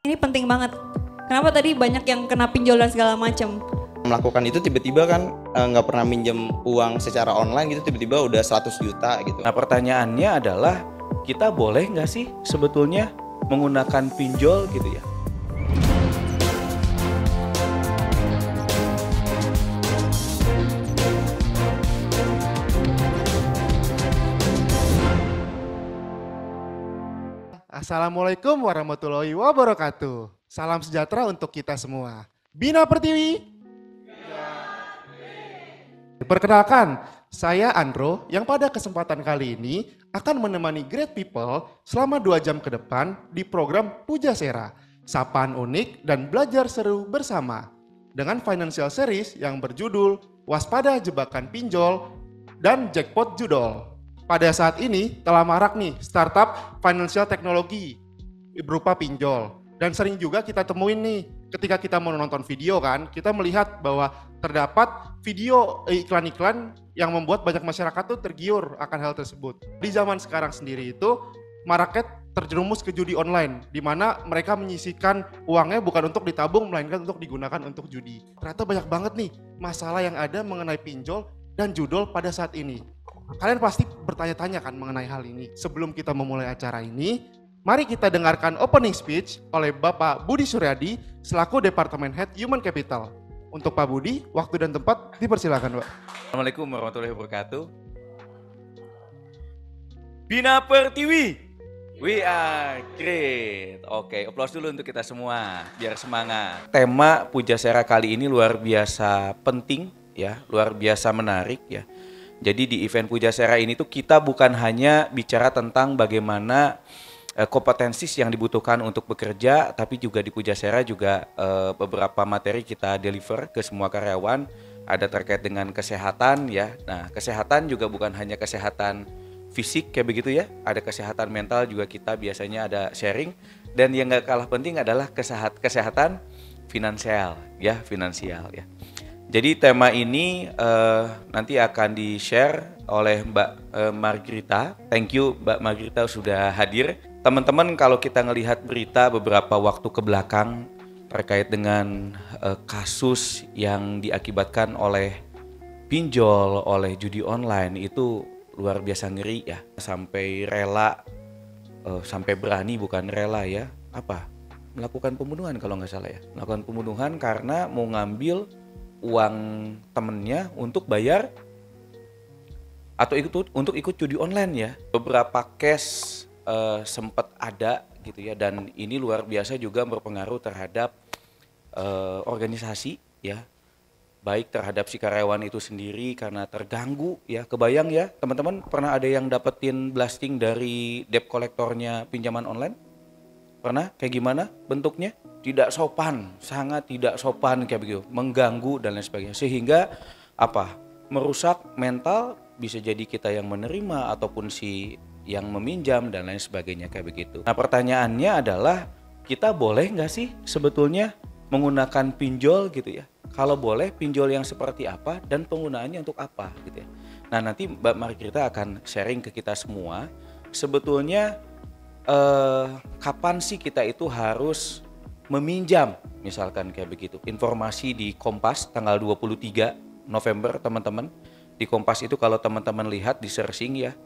Ini penting banget. Kenapa tadi banyak yang kena pinjol dan segala macam? Melakukan itu tiba-tiba kan nggak pernah minjem uang secara online gitu, tiba-tiba udah 100 juta gitu. Nah pertanyaannya adalah kita boleh nggak sih sebetulnya menggunakan pinjol gitu ya? Assalamualaikum warahmatullahi wabarakatuh. Salam sejahtera untuk kita semua. Bina Pertiwi. Perkenalkan, saya Andro yang pada kesempatan kali ini akan menemani Great People selama 2 jam ke depan di program Pujasera, sapaan unik dan belajar seru bersama. Dengan financial series yang berjudul Waspada Jebakan Pinjol dan Jackpot Judol. Pada saat ini telah marak nih startup financial teknologi berupa pinjol. Dan sering juga kita temuin nih ketika kita mau nonton video kan, kita melihat bahwa terdapat video iklan-iklan yang membuat banyak masyarakat tuh tergiur akan hal tersebut. Di zaman sekarang sendiri itu maraknya terjerumus ke judi online, di mana mereka menyisihkan uangnya bukan untuk ditabung melainkan untuk digunakan untuk judi. Ternyata banyak banget nih masalah yang ada mengenai pinjol dan judol pada saat ini. Kalian pasti bertanya-tanya kan mengenai hal ini. Sebelum kita memulai acara ini, mari kita dengarkan opening speech oleh Bapak Budi Suryadi selaku Departemen Head Human Capital. Untuk Pak Budi, waktu dan tempat dipersilakan, Pak. Assalamualaikum warahmatullahi wabarakatuh. Bina Pertiwi, we are great. Oke, aplaus dulu untuk kita semua, biar semangat. Tema Pujasera kali ini luar biasa penting ya, luar biasa menarik ya. Jadi di event Pujasera ini tuh kita bukan hanya bicara tentang bagaimana kompetensi yang dibutuhkan untuk bekerja, tapi juga di Pujasera juga beberapa materi kita deliver ke semua karyawan, ada terkait dengan kesehatan ya. Nah, kesehatan juga bukan hanya kesehatan fisik kayak begitu ya, ada kesehatan mental juga kita biasanya ada sharing, dan yang gak kalah penting adalah kesehatan finansial ya, finansial ya. Jadi tema ini nanti akan di-share oleh Mbak Margrita. Thank you Mbak Margrita sudah hadir. Teman-teman, kalau kita ngelihat berita beberapa waktu ke belakang terkait dengan kasus yang diakibatkan oleh pinjol, oleh judi online, itu luar biasa ngeri ya. Sampai rela, sampai berani bukan rela ya, melakukan pembunuhan kalau nggak salah ya. Melakukan pembunuhan karena mau ngambil uang temennya untuk bayar atau untuk ikut judi online ya. Beberapa case sempat ada gitu ya, dan ini luar biasa juga berpengaruh terhadap organisasi ya, baik terhadap si karyawan itu sendiri karena terganggu ya. Kebayang ya teman-teman, pernah ada yang dapetin blasting dari debt kolektornya pinjaman online? Pernah? Kayak gimana bentuknya? Tidak sopan, sangat tidak sopan kayak begitu, mengganggu dan lain sebagainya. Sehingga merusak mental, bisa jadi kita yang menerima ataupun si yang meminjam dan lain sebagainya kayak begitu. Nah pertanyaannya adalah kita boleh nggak sih sebetulnya menggunakan pinjol gitu ya? Kalau boleh, pinjol yang seperti apa dan penggunaannya untuk apa gitu ya? Nah nanti Mbak Margrita akan sharing ke kita semua sebetulnya kapan sih kita itu harus meminjam misalkan kayak begitu. Informasi di Kompas tanggal 23 November teman-teman. Di Kompas itu kalau teman-teman lihat di searching ya,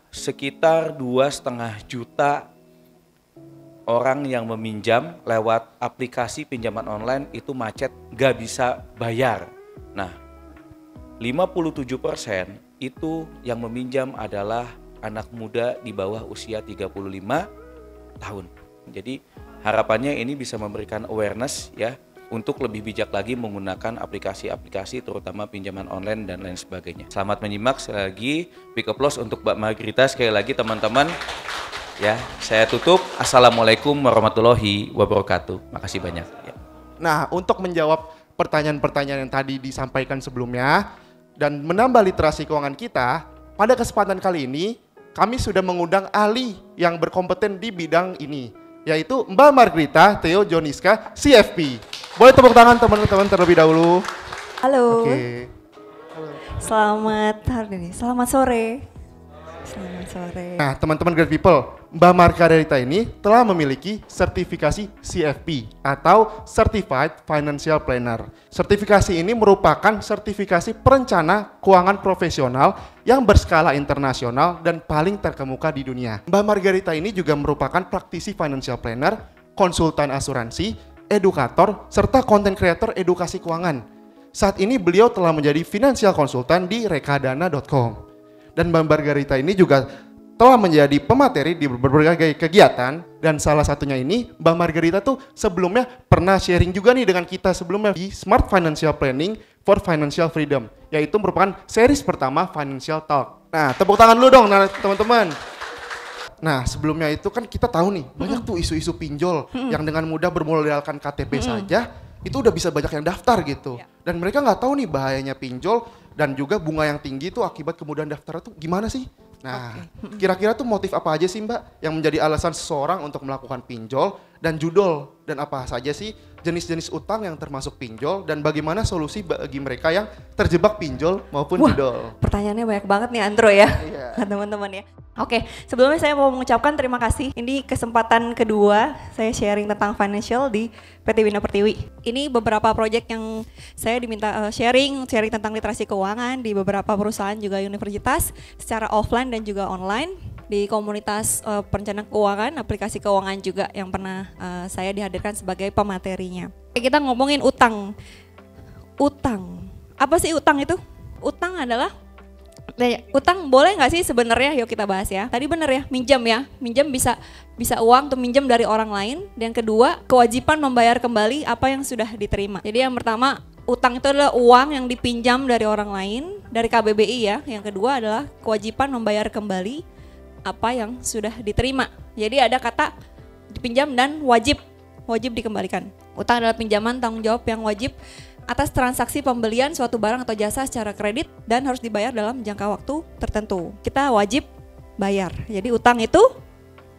sekitar 2,5 juta orang yang meminjam lewat aplikasi pinjaman online itu macet, gak bisa bayar. Nah 57% itu yang meminjam adalah anak muda di bawah usia 35 tahun. Jadi harapannya ini bisa memberikan awareness ya untuk lebih bijak lagi menggunakan aplikasi-aplikasi terutama pinjaman online dan lain sebagainya. Selamat menyimak, sekali lagi big applause untuk Mbak Margrita. Sekali lagi teman-teman ya, saya tutup. Assalamualaikum warahmatullahi wabarakatuh. Makasih banyak ya. Nah, untuk menjawab pertanyaan-pertanyaan yang tadi disampaikan sebelumnya dan menambah literasi keuangan kita, pada kesempatan kali ini kami sudah mengundang ahli yang berkompeten di bidang ini, yaitu Mbak Margrita Theo Joniska, CFP. Boleh tepuk tangan teman-teman terlebih dahulu. Halo. Oke. Selamat hari ini. Selamat sore. Selamat. sore. Nah, teman-teman Great People, Mbak Margarita ini telah memiliki sertifikasi CFP atau Certified Financial Planner. Sertifikasi ini merupakan sertifikasi perencana keuangan profesional yang berskala internasional dan paling terkemuka di dunia. Mbak Margarita ini juga merupakan praktisi financial planner, konsultan asuransi, edukator, serta content creator edukasi keuangan. Saat ini beliau telah menjadi financial consultant di rekadana.com. Dan Mbak Margarita ini juga telah menjadi pemateri di berbagai kegiatan, dan salah satunya ini Mbak Margarita tuh sebelumnya pernah sharing juga nih dengan kita sebelumnya di Smart Financial Planning for Financial Freedom, yaitu merupakan series pertama Financial Talk. Nah, tepuk tangan dulu dong teman-teman. Nah, sebelumnya itu kan kita tahu nih banyak tuh isu-isu pinjol yang dengan mudah bermodalkan KTP saja itu udah bisa banyak yang daftar gitu. Dan mereka nggak tahu nih bahayanya pinjol dan juga bunga yang tinggi itu akibat kemudahan daftar itu gimana sih? Nah, kira-kira tuh motif apa aja sih Mbak yang menjadi alasan seseorang untuk melakukan pinjol dan judol, dan apa saja sih jenis-jenis utang yang termasuk pinjol dan bagaimana solusi bagi mereka yang terjebak pinjol maupun judol? Pertanyaannya banyak banget nih Andro ya, Iya. teman-teman ya. Oke, sebelumnya saya mau mengucapkan terima kasih. Ini kesempatan kedua saya sharing tentang financial di PT Bina Pertiwi. Ini beberapa proyek yang saya diminta sharing tentang literasi keuangan di beberapa perusahaan juga universitas secara offline dan juga online, di komunitas perencana keuangan, aplikasi keuangan juga yang pernah saya dihadirkan sebagai pematerinya. Kita ngomongin utang. Utang. Apa sih utang itu? Utang adalah utang boleh nggak sih sebenarnya? Yuk kita bahas ya. Tadi bener ya, minjam ya. Minjam bisa uang atau minjam dari orang lain. Dan yang kedua, kewajiban membayar kembali apa yang sudah diterima. Jadi yang pertama, utang itu adalah uang yang dipinjam dari orang lain, dari KBBI ya. Yang kedua adalah kewajiban membayar kembali apa yang sudah diterima. Jadi ada kata dipinjam dan wajib dikembalikan. Utang adalah pinjaman tanggung jawab yang wajib atas transaksi pembelian suatu barang atau jasa secara kredit dan harus dibayar dalam jangka waktu tertentu. Kita wajib bayar. Jadi utang itu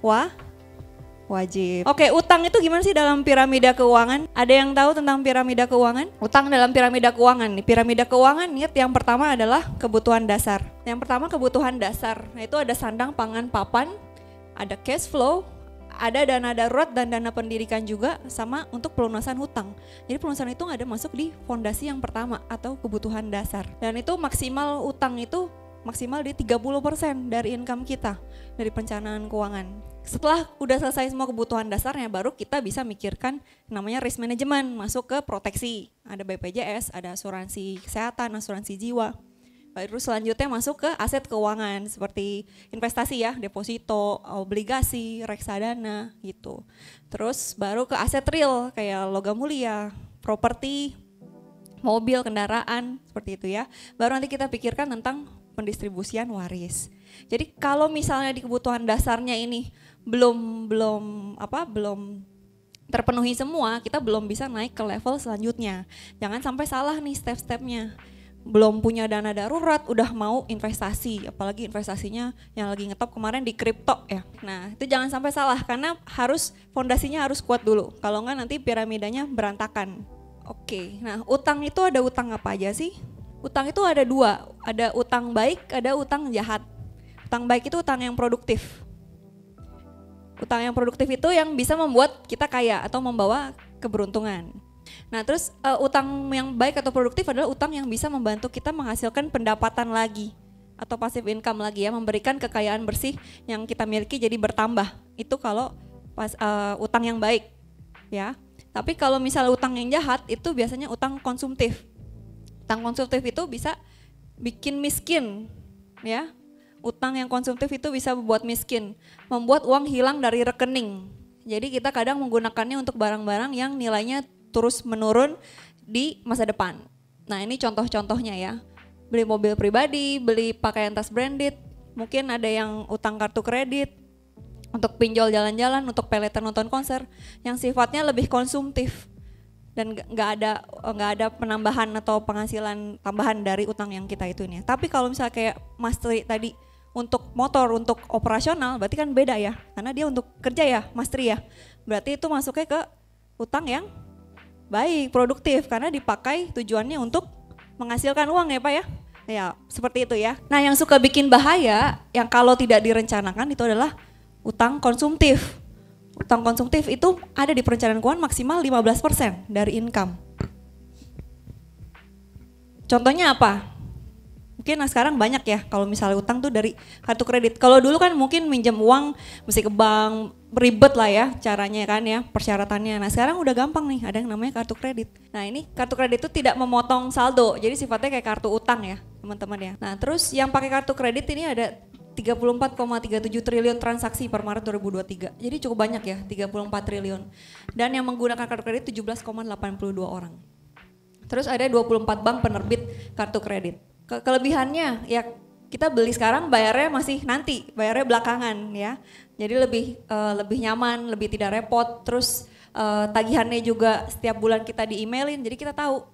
wajib. Oke, utang itu gimana sih dalam piramida keuangan? Ada yang tahu tentang piramida keuangan? Utang dalam piramida keuangan nih. Piramida keuangan nih yang pertama adalah kebutuhan dasar. Yang pertama kebutuhan dasar. Nah, itu ada sandang, pangan, papan, ada cash flow, ada dana darurat dan dana pendidikan juga, sama untuk pelunasan hutang. Jadi pelunasan itu ada masuk di fondasi yang pertama atau kebutuhan dasar. Dan itu maksimal utang itu maksimal di 30% dari income kita dari perencanaan keuangan. Setelah udah selesai semua kebutuhan dasarnya, baru kita bisa mikirkan namanya risk management, masuk ke proteksi. Ada BPJS, ada asuransi kesehatan, asuransi jiwa. Baru selanjutnya masuk ke aset keuangan seperti investasi ya, deposito, obligasi, reksadana gitu. Terus baru ke aset real kayak logam mulia, properti, mobil, kendaraan, seperti itu ya. Baru nanti kita pikirkan tentang pendistribusian waris. Jadi kalau misalnya di kebutuhan dasarnya ini belum terpenuhi semua, kita belum bisa naik ke level selanjutnya. Jangan sampai salah nih step-stepnya. Belum punya dana darurat, udah mau investasi, apalagi investasinya yang lagi ngetop kemarin di kripto ya. Nah itu jangan sampai salah, karena fondasinya harus kuat dulu, kalau enggak nanti piramidanya berantakan. Oke, nah utang itu ada utang apa aja sih? Utang itu ada dua, ada utang baik, ada utang jahat. Utang baik itu utang yang produktif. Utang yang produktif itu yang bisa membuat kita kaya atau membawa keberuntungan. Nah terus utang yang baik atau produktif adalah utang yang bisa membantu kita menghasilkan pendapatan lagi atau passive income lagi ya, memberikan kekayaan bersih yang kita miliki jadi bertambah. Itu kalau utang yang baik ya. Tapi kalau misalnya utang yang jahat itu biasanya utang konsumtif. Utang konsumtif itu bisa bikin miskin ya. Utang yang konsumtif itu bisa membuat miskin, membuat uang hilang dari rekening. Jadi kita kadang menggunakannya untuk barang-barang yang nilainya terus menurun di masa depan. Nah ini contoh-contohnya ya. Beli mobil pribadi, beli pakaian tas branded, mungkin ada yang utang kartu kredit, untuk pinjol jalan-jalan, untuk peleter nonton konser, yang sifatnya lebih konsumtif. Dan nggak ada penambahan atau penghasilan tambahan dari utang yang kita itu ini. Tapi kalau misalnya kayak Mas Tri tadi, untuk motor, untuk operasional, berarti kan beda ya. Karena dia untuk kerja ya, Mas Tri ya. Berarti itu masuknya ke utang yang baik, produktif, karena dipakai tujuannya untuk menghasilkan uang ya Pak ya. Ya, seperti itu ya. Nah, yang suka bikin bahaya, yang kalau tidak direncanakan itu adalah utang konsumtif. Utang konsumtif itu ada di perencanaan keuangan maksimal 15% dari income. Contohnya apa? Mungkin sekarang banyak ya kalau misalnya utang tuh dari kartu kredit. Kalau dulu kan mungkin minjem uang mesti ke bank, ribet lah ya caranya kan ya, persyaratannya. Nah sekarang udah gampang nih, ada yang namanya kartu kredit. Nah ini kartu kredit itu tidak memotong saldo, jadi sifatnya kayak kartu utang ya teman-teman ya. Nah terus yang pakai kartu kredit ini ada 34,37 triliun transaksi per Maret 2023. Jadi cukup banyak ya, 34 triliun. Dan yang menggunakan kartu kredit 17,82 orang. Terus ada 24 bank penerbit kartu kredit. Kelebihannya ya kita beli sekarang bayarnya masih nanti, bayarnya belakangan ya. Jadi lebih nyaman, lebih tidak repot. Terus tagihannya juga setiap bulan kita di-emailin, jadi kita tahu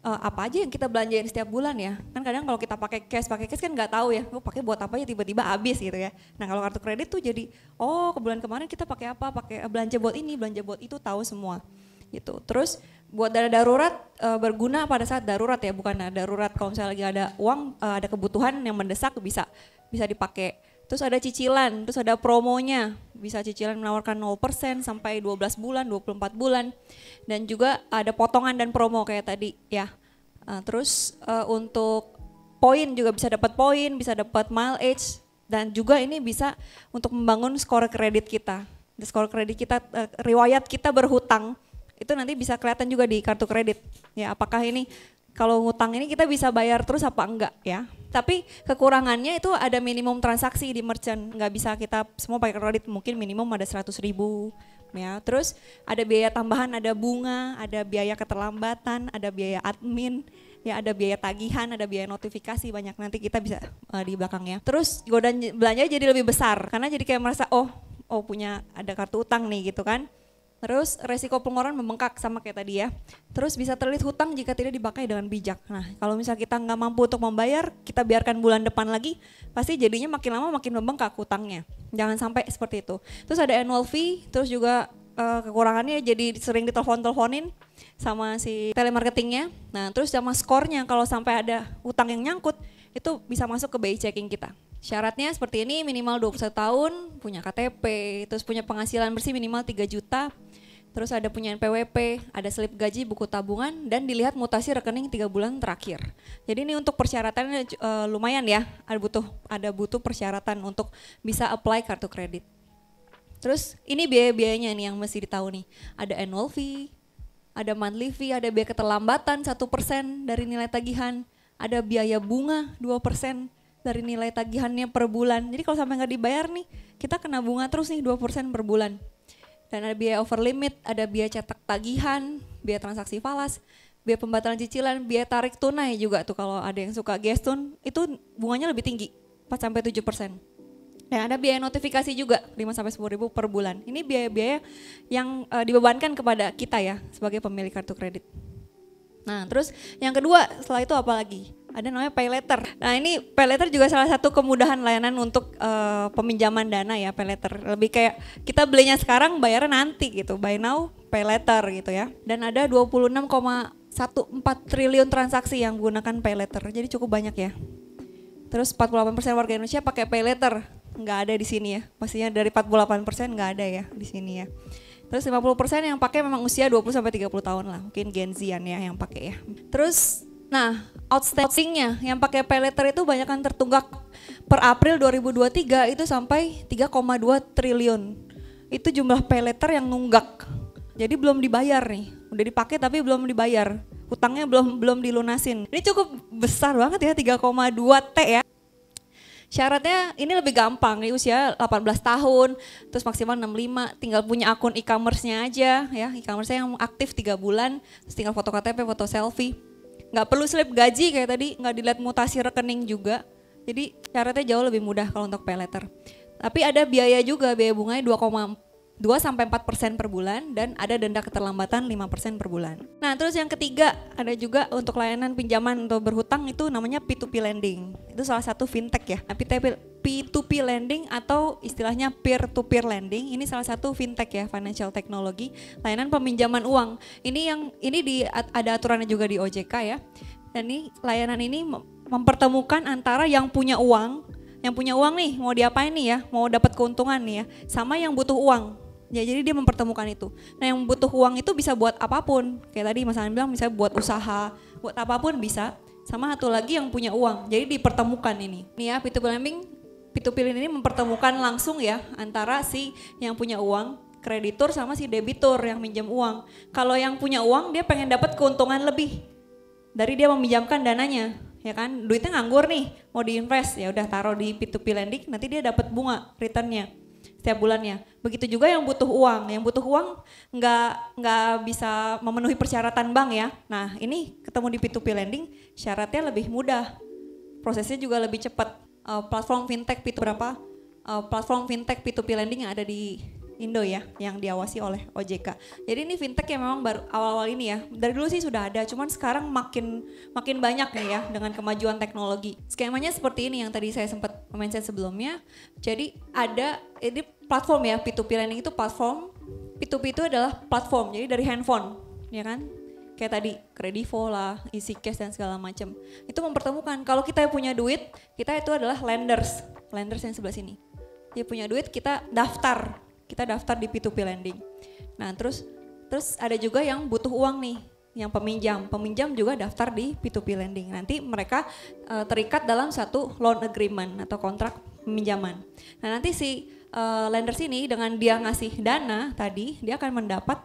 apa aja yang kita belanjain setiap bulan ya. Kan kadang kalau kita pakai cash kan nggak tahu ya, pakai buat apa ya tiba-tiba habis gitu ya. Nah kalau kartu kredit tuh jadi, ke bulan kemarin kita pakai apa, pakai belanja buat ini, belanja buat itu, tahu semua gitu. Terus buat dana darurat berguna pada saat darurat ya, bukan darurat kalau misalnya lagi ada uang, ada kebutuhan yang mendesak bisa dipakai. Terus ada cicilan, terus ada promonya, bisa cicilan menawarkan 0% sampai 12 bulan, 24 bulan. Dan juga ada potongan dan promo kayak tadi ya. Terus untuk poin juga bisa dapat poin, bisa dapat mileage. Dan juga ini bisa untuk membangun skor kredit kita. Skor kredit kita, riwayat kita berhutang, itu nanti bisa kelihatan juga di kartu kredit. Ya apakah ini kalau ngutang ini kita bisa bayar terus apa enggak ya. Tapi kekurangannya itu ada minimum transaksi di merchant, nggak bisa kita semua pakai kredit, mungkin minimum ada 100.000 ya. Terus ada biaya tambahan, ada bunga, ada biaya keterlambatan, ada biaya admin, ya ada biaya tagihan, ada biaya notifikasi, banyak nanti kita bisa di belakangnya. Terus godaan belanja jadi lebih besar karena jadi kayak merasa oh punya ada kartu utang nih gitu kan. Terus resiko pengeluaran membengkak sama kayak tadi ya. Terus bisa terlilit hutang jika tidak dipakai dengan bijak. Nah kalau misal kita nggak mampu untuk membayar, kita biarkan bulan depan lagi, pasti jadinya makin lama makin membengkak hutangnya. Jangan sampai seperti itu. Terus ada annual fee, terus juga kekurangannya jadi sering ditelepon-teleponin sama si telemarketingnya. Nah terus sama skornya, kalau sampai ada hutang yang nyangkut, itu bisa masuk ke BI checking kita. Syaratnya seperti ini, minimal 21 tahun, punya KTP, terus punya penghasilan bersih minimal 3 juta, terus ada punya NPWP, ada slip gaji, buku tabungan, dan dilihat mutasi rekening 3 bulan terakhir. Jadi ini untuk persyaratannya lumayan ya, ada butuh persyaratan untuk bisa apply kartu kredit. Terus ini biaya-biayanya nih yang mesti ditahu nih, ada annual fee, ada monthly fee, ada biaya keterlambatan 1% dari nilai tagihan, ada biaya bunga 2%, dari nilai tagihannya per bulan. Jadi kalau sampai nggak dibayar nih, kita kena bunga terus nih 2% per bulan. Dan ada biaya over limit, ada biaya cetak tagihan, biaya transaksi falas, biaya pembatalan cicilan, biaya tarik tunai juga tuh kalau ada yang suka gestun, itu bunganya lebih tinggi, 4-7%. Dan ada biaya notifikasi juga 5-10.000 per bulan. Ini biaya-biaya yang dibebankan kepada kita ya sebagai pemilik kartu kredit. Nah terus yang kedua setelah itu apa lagi? Ada namanya pay letter. Nah ini pay letter juga salah satu kemudahan layanan untuk peminjaman dana ya, pay letter. Lebih kayak kita belinya sekarang bayarnya nanti gitu, buy now pay letter gitu ya. Dan ada 26,14 triliun transaksi yang menggunakan pay letter, jadi cukup banyak ya. Terus 48% warga Indonesia pakai pay letter, nggak ada di sini ya. Pastinya dari 48% nggak ada ya di sini ya. Terus 50% yang pakai memang usia 20-30 tahun lah, mungkin Gen Z-an ya yang pakai ya. Terus nah, outstanding-nya yang pakai pay letter itu banyak yang tertunggak per April 2023 itu sampai 3,2 triliun. Itu jumlah pay letter yang nunggak. Jadi belum dibayar nih. Udah dipakai tapi belum dibayar. Hutangnya belum dilunasin. Ini cukup besar banget ya, 3,2 T ya. Syaratnya ini lebih gampang, di usia 18 tahun, terus maksimal 65, tinggal punya akun e-commerce-nya aja ya. E-commerce-nya yang aktif 3 bulan, terus tinggal foto KTP, foto selfie. Nggak perlu slip gaji kayak tadi, nggak dilihat mutasi rekening juga. Jadi syaratnya jauh lebih mudah kalau untuk pay letter. Tapi ada biaya juga, biaya bunganya 2-4% per bulan dan ada denda keterlambatan 5% per bulan. Nah terus yang ketiga ada juga untuk layanan pinjaman untuk berhutang itu namanya P2P lending. Itu salah satu fintech ya. Nah, P2P lending atau istilahnya peer-to-peer lending ini salah satu fintech ya, financial technology, layanan peminjaman uang. Ini ada aturannya juga di OJK ya. Dan ini layanan ini mempertemukan antara yang punya uang nih mau diapain nih ya, mau dapat keuntungan nih ya, sama yang butuh uang. Ya, jadi dia mempertemukan itu. Nah, yang butuh uang itu bisa buat apapun. Kayak tadi Mas Anan bilang misalnya buat usaha, buat apapun bisa. Sama satu lagi yang punya uang. Jadi dipertemukan ini. Nih ya, P2P lending ini mempertemukan langsung ya antara si yang punya uang, kreditur sama si debitur yang minjem uang. Kalau yang punya uang dia pengen dapat keuntungan lebih dari dia meminjamkan dananya, ya kan? Duitnya nganggur nih, mau diinvest, ya udah taruh di P2P lending, nanti dia dapat bunga returnnya setiap bulannya. Begitu juga yang butuh uang nggak bisa memenuhi persyaratan bank ya. Nah, ini ketemu di P2P lending, syaratnya lebih mudah, prosesnya juga lebih cepat. Platform fintech P2P lending yang ada di Indo ya, yang diawasi oleh OJK. Jadi ini fintech yang memang baru awal-awal ini ya. Dari dulu sih sudah ada, cuman sekarang makin banyak nih ya dengan kemajuan teknologi. Skemanya seperti ini yang tadi saya sempat mention sebelumnya. Jadi ada ini platform ya, P2P lending itu platform. P2P itu adalah platform, jadi dari handphone, ya kan? Kayak tadi Kredivo lah, Easy Cash dan segala macam. Itu mempertemukan kalau kita punya duit, kita itu adalah lenders yang sebelah sini. Dia punya duit, kita daftar di P2P lending. Nah, terus ada juga yang butuh uang nih, yang peminjam juga daftar di P2P lending. Nanti mereka terikat dalam satu loan agreement atau kontrak peminjaman. Nah, nanti si lenders ini dengan dia ngasih dana tadi, dia akan mendapat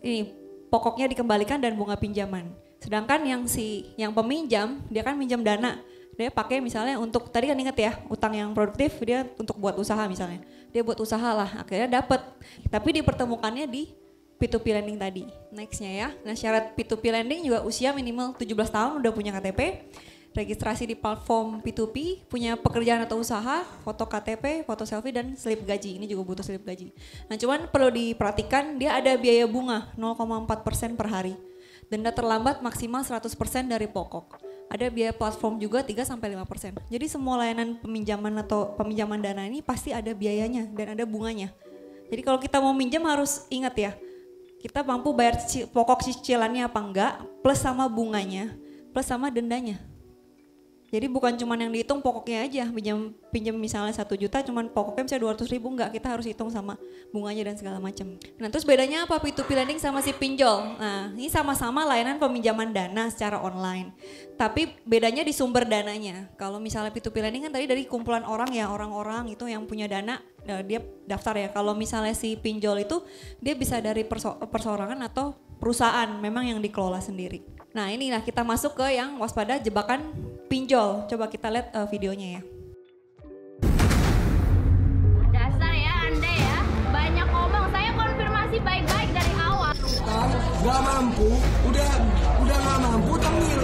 ini pokoknya dikembalikan dan bunga pinjaman. Sedangkan yang peminjam dia kan minjam dana, dia pakai misalnya untuk tadi kan ingat ya utang yang produktif dia untuk buat usaha misalnya, dia buat usaha lah akhirnya dapat. Tapi dipertemukannya di P2P lending tadi. Nextnya ya, nah syarat P2P lending juga usia minimal 17 tahun udah punya KTP, registrasi di platform P2P, punya pekerjaan atau usaha, foto KTP, foto selfie dan slip gaji. Ini juga butuh slip gaji. Nah, cuman perlu diperhatikan dia ada biaya bunga 0,4% per hari. Denda terlambat maksimal 100% dari pokok. Ada biaya platform juga 3-5%. Jadi semua layanan peminjaman atau peminjaman dana ini pasti ada biayanya dan ada bunganya. Jadi kalau kita mau minjam harus ingat ya, kita mampu bayar pokok cicilannya apa enggak, plus sama bunganya, plus sama dendanya. Jadi bukan cuma yang dihitung pokoknya aja, pinjam misalnya 1 juta cuman pokoknya misalnya 200 ribu, enggak, kita harus hitung sama bunganya dan segala macam. Nah, terus bedanya apa P2P lending sama si pinjol? Nah, ini sama-sama layanan peminjaman dana secara online. Tapi bedanya di sumber dananya. Kalau misalnya P2P lending kan tadi dari kumpulan orang ya, orang-orang itu yang punya dana, dia daftar ya. Kalau misalnya si pinjol itu dia bisa dari perseorangan atau perusahaan memang yang dikelola sendiri. Nah, inilah kita masuk ke yang waspada jebakan pinjol. Coba kita lihat videonya ya. Dasar ya Anda ya, banyak ngomong. Saya konfirmasi baik-baik dari awal. Gak mampu, udah gak mampu tengil.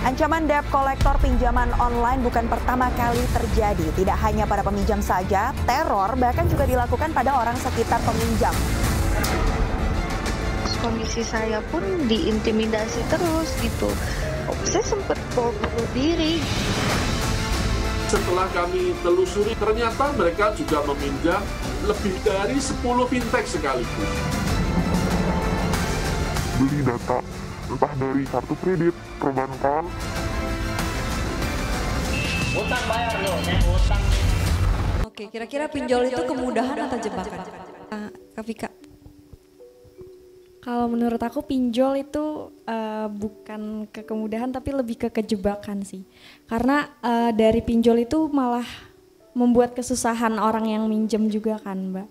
Ancaman debt kolektor pinjaman online bukan pertama kali terjadi. Tidak hanya pada peminjam saja, teror bahkan juga dilakukan pada orang sekitar peminjam. Kondisi saya pun diintimidasi terus gitu. Saya sempat bunuh diri. Setelah kami telusuri, ternyata mereka juga meminjam lebih dari 10 fintech sekaligus. Beli data entah dari kartu kredit, perbankan. Utang bayar loh, utang. Oke, kira-kira pinjol itu kemudahan atau jebakan? Kak Vika. Kalau menurut aku pinjol itu bukan kemudahan tapi lebih ke kejebakan sih. Karena dari pinjol itu malah membuat kesusahan orang yang minjem juga kan, Mbak.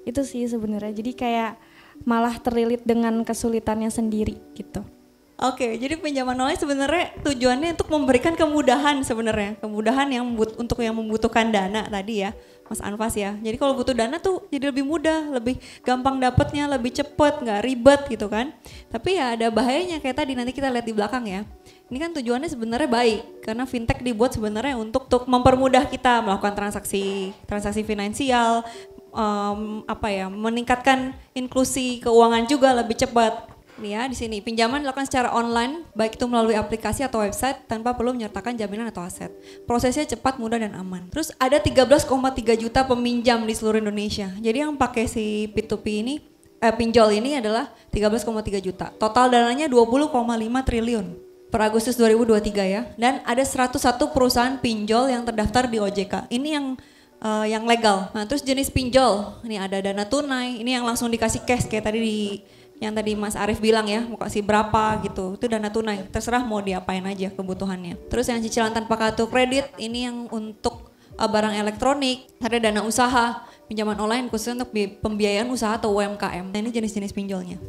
Itu sih sebenarnya. Jadi kayak malah terlilit dengan kesulitannya sendiri gitu. Oke, jadi pinjaman online sebenarnya tujuannya untuk memberikan kemudahan sebenarnya. Kemudahan yang untuk yang membutuhkan dana tadi ya, Mas Anfas ya. Jadi kalau butuh dana tuh jadi lebih mudah, lebih gampang dapatnya, lebih cepet, nggak ribet gitu kan. Tapi ya ada bahayanya kayak tadi nanti kita lihat di belakang ya. Ini kan tujuannya sebenarnya baik karena fintech dibuat sebenarnya untuk mempermudah kita melakukan transaksi finansial, meningkatkan inklusi keuangan juga lebih cepat. Ini ya di sini, pinjaman dilakukan secara online, baik itu melalui aplikasi atau website tanpa perlu menyertakan jaminan atau aset. Prosesnya cepat, mudah, dan aman. Terus ada 13,3 juta peminjam di seluruh Indonesia. Jadi yang pakai si P2P ini, pinjol ini adalah 13,3 juta. Total dananya 20,5 triliun per Agustus 2023 ya. Dan ada 101 perusahaan pinjol yang terdaftar di OJK. Ini yang legal. Nah terus jenis pinjol, ini ada dana tunai, ini yang langsung dikasih cash kayak tadi yang tadi Mas Arief bilang ya, mau kasih berapa gitu, itu dana tunai, terserah mau diapain aja kebutuhannya. Terus yang cicilan tanpa kartu kredit, ini yang untuk barang elektronik, ada dana usaha, pinjaman online khususnya untuk pembiayaan usaha atau UMKM. Nah ini jenis-jenis pinjolnya.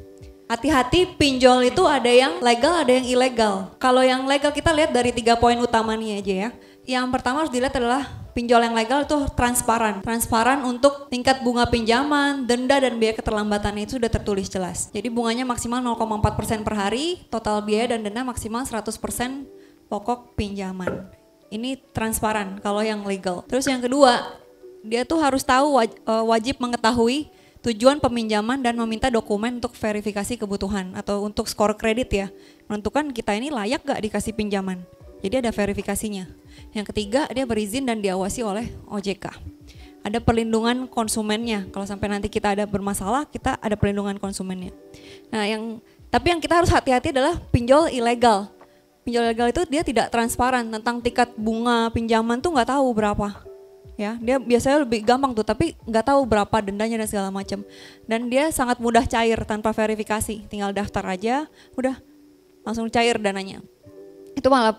Hati-hati, pinjol itu ada yang legal, ada yang ilegal. Kalau yang legal kita lihat dari 3 poin utama nih aja ya. Yang pertama harus dilihat adalah pinjol yang legal itu transparan. Transparan untuk tingkat bunga pinjaman, denda dan biaya keterlambatannya itu sudah tertulis jelas. Jadi bunganya maksimal 0,4% per hari, total biaya dan denda maksimal 100% pokok pinjaman. Ini transparan kalau yang legal. Terus yang kedua, dia tuh harus tahu wajib mengetahui tujuan peminjaman dan meminta dokumen untuk verifikasi kebutuhan atau untuk skor kredit ya. Menentukan kita ini layak gak dikasih pinjaman. Jadi ada verifikasinya. Yang ketiga, dia berizin dan diawasi oleh OJK. Ada perlindungan konsumennya. Kalau sampai nanti kita ada bermasalah, kita ada perlindungan konsumennya. Nah, tapi yang kita harus hati-hati adalah pinjol ilegal. Pinjol ilegal itu dia tidak transparan tentang tingkat bunga pinjaman tuh nggak tahu berapa. Ya, dia biasanya lebih gampang tuh, tapi nggak tahu berapa dendanya dan segala macam. Dan dia sangat mudah cair tanpa verifikasi. Tinggal daftar aja, udah langsung cair dananya. Itu malah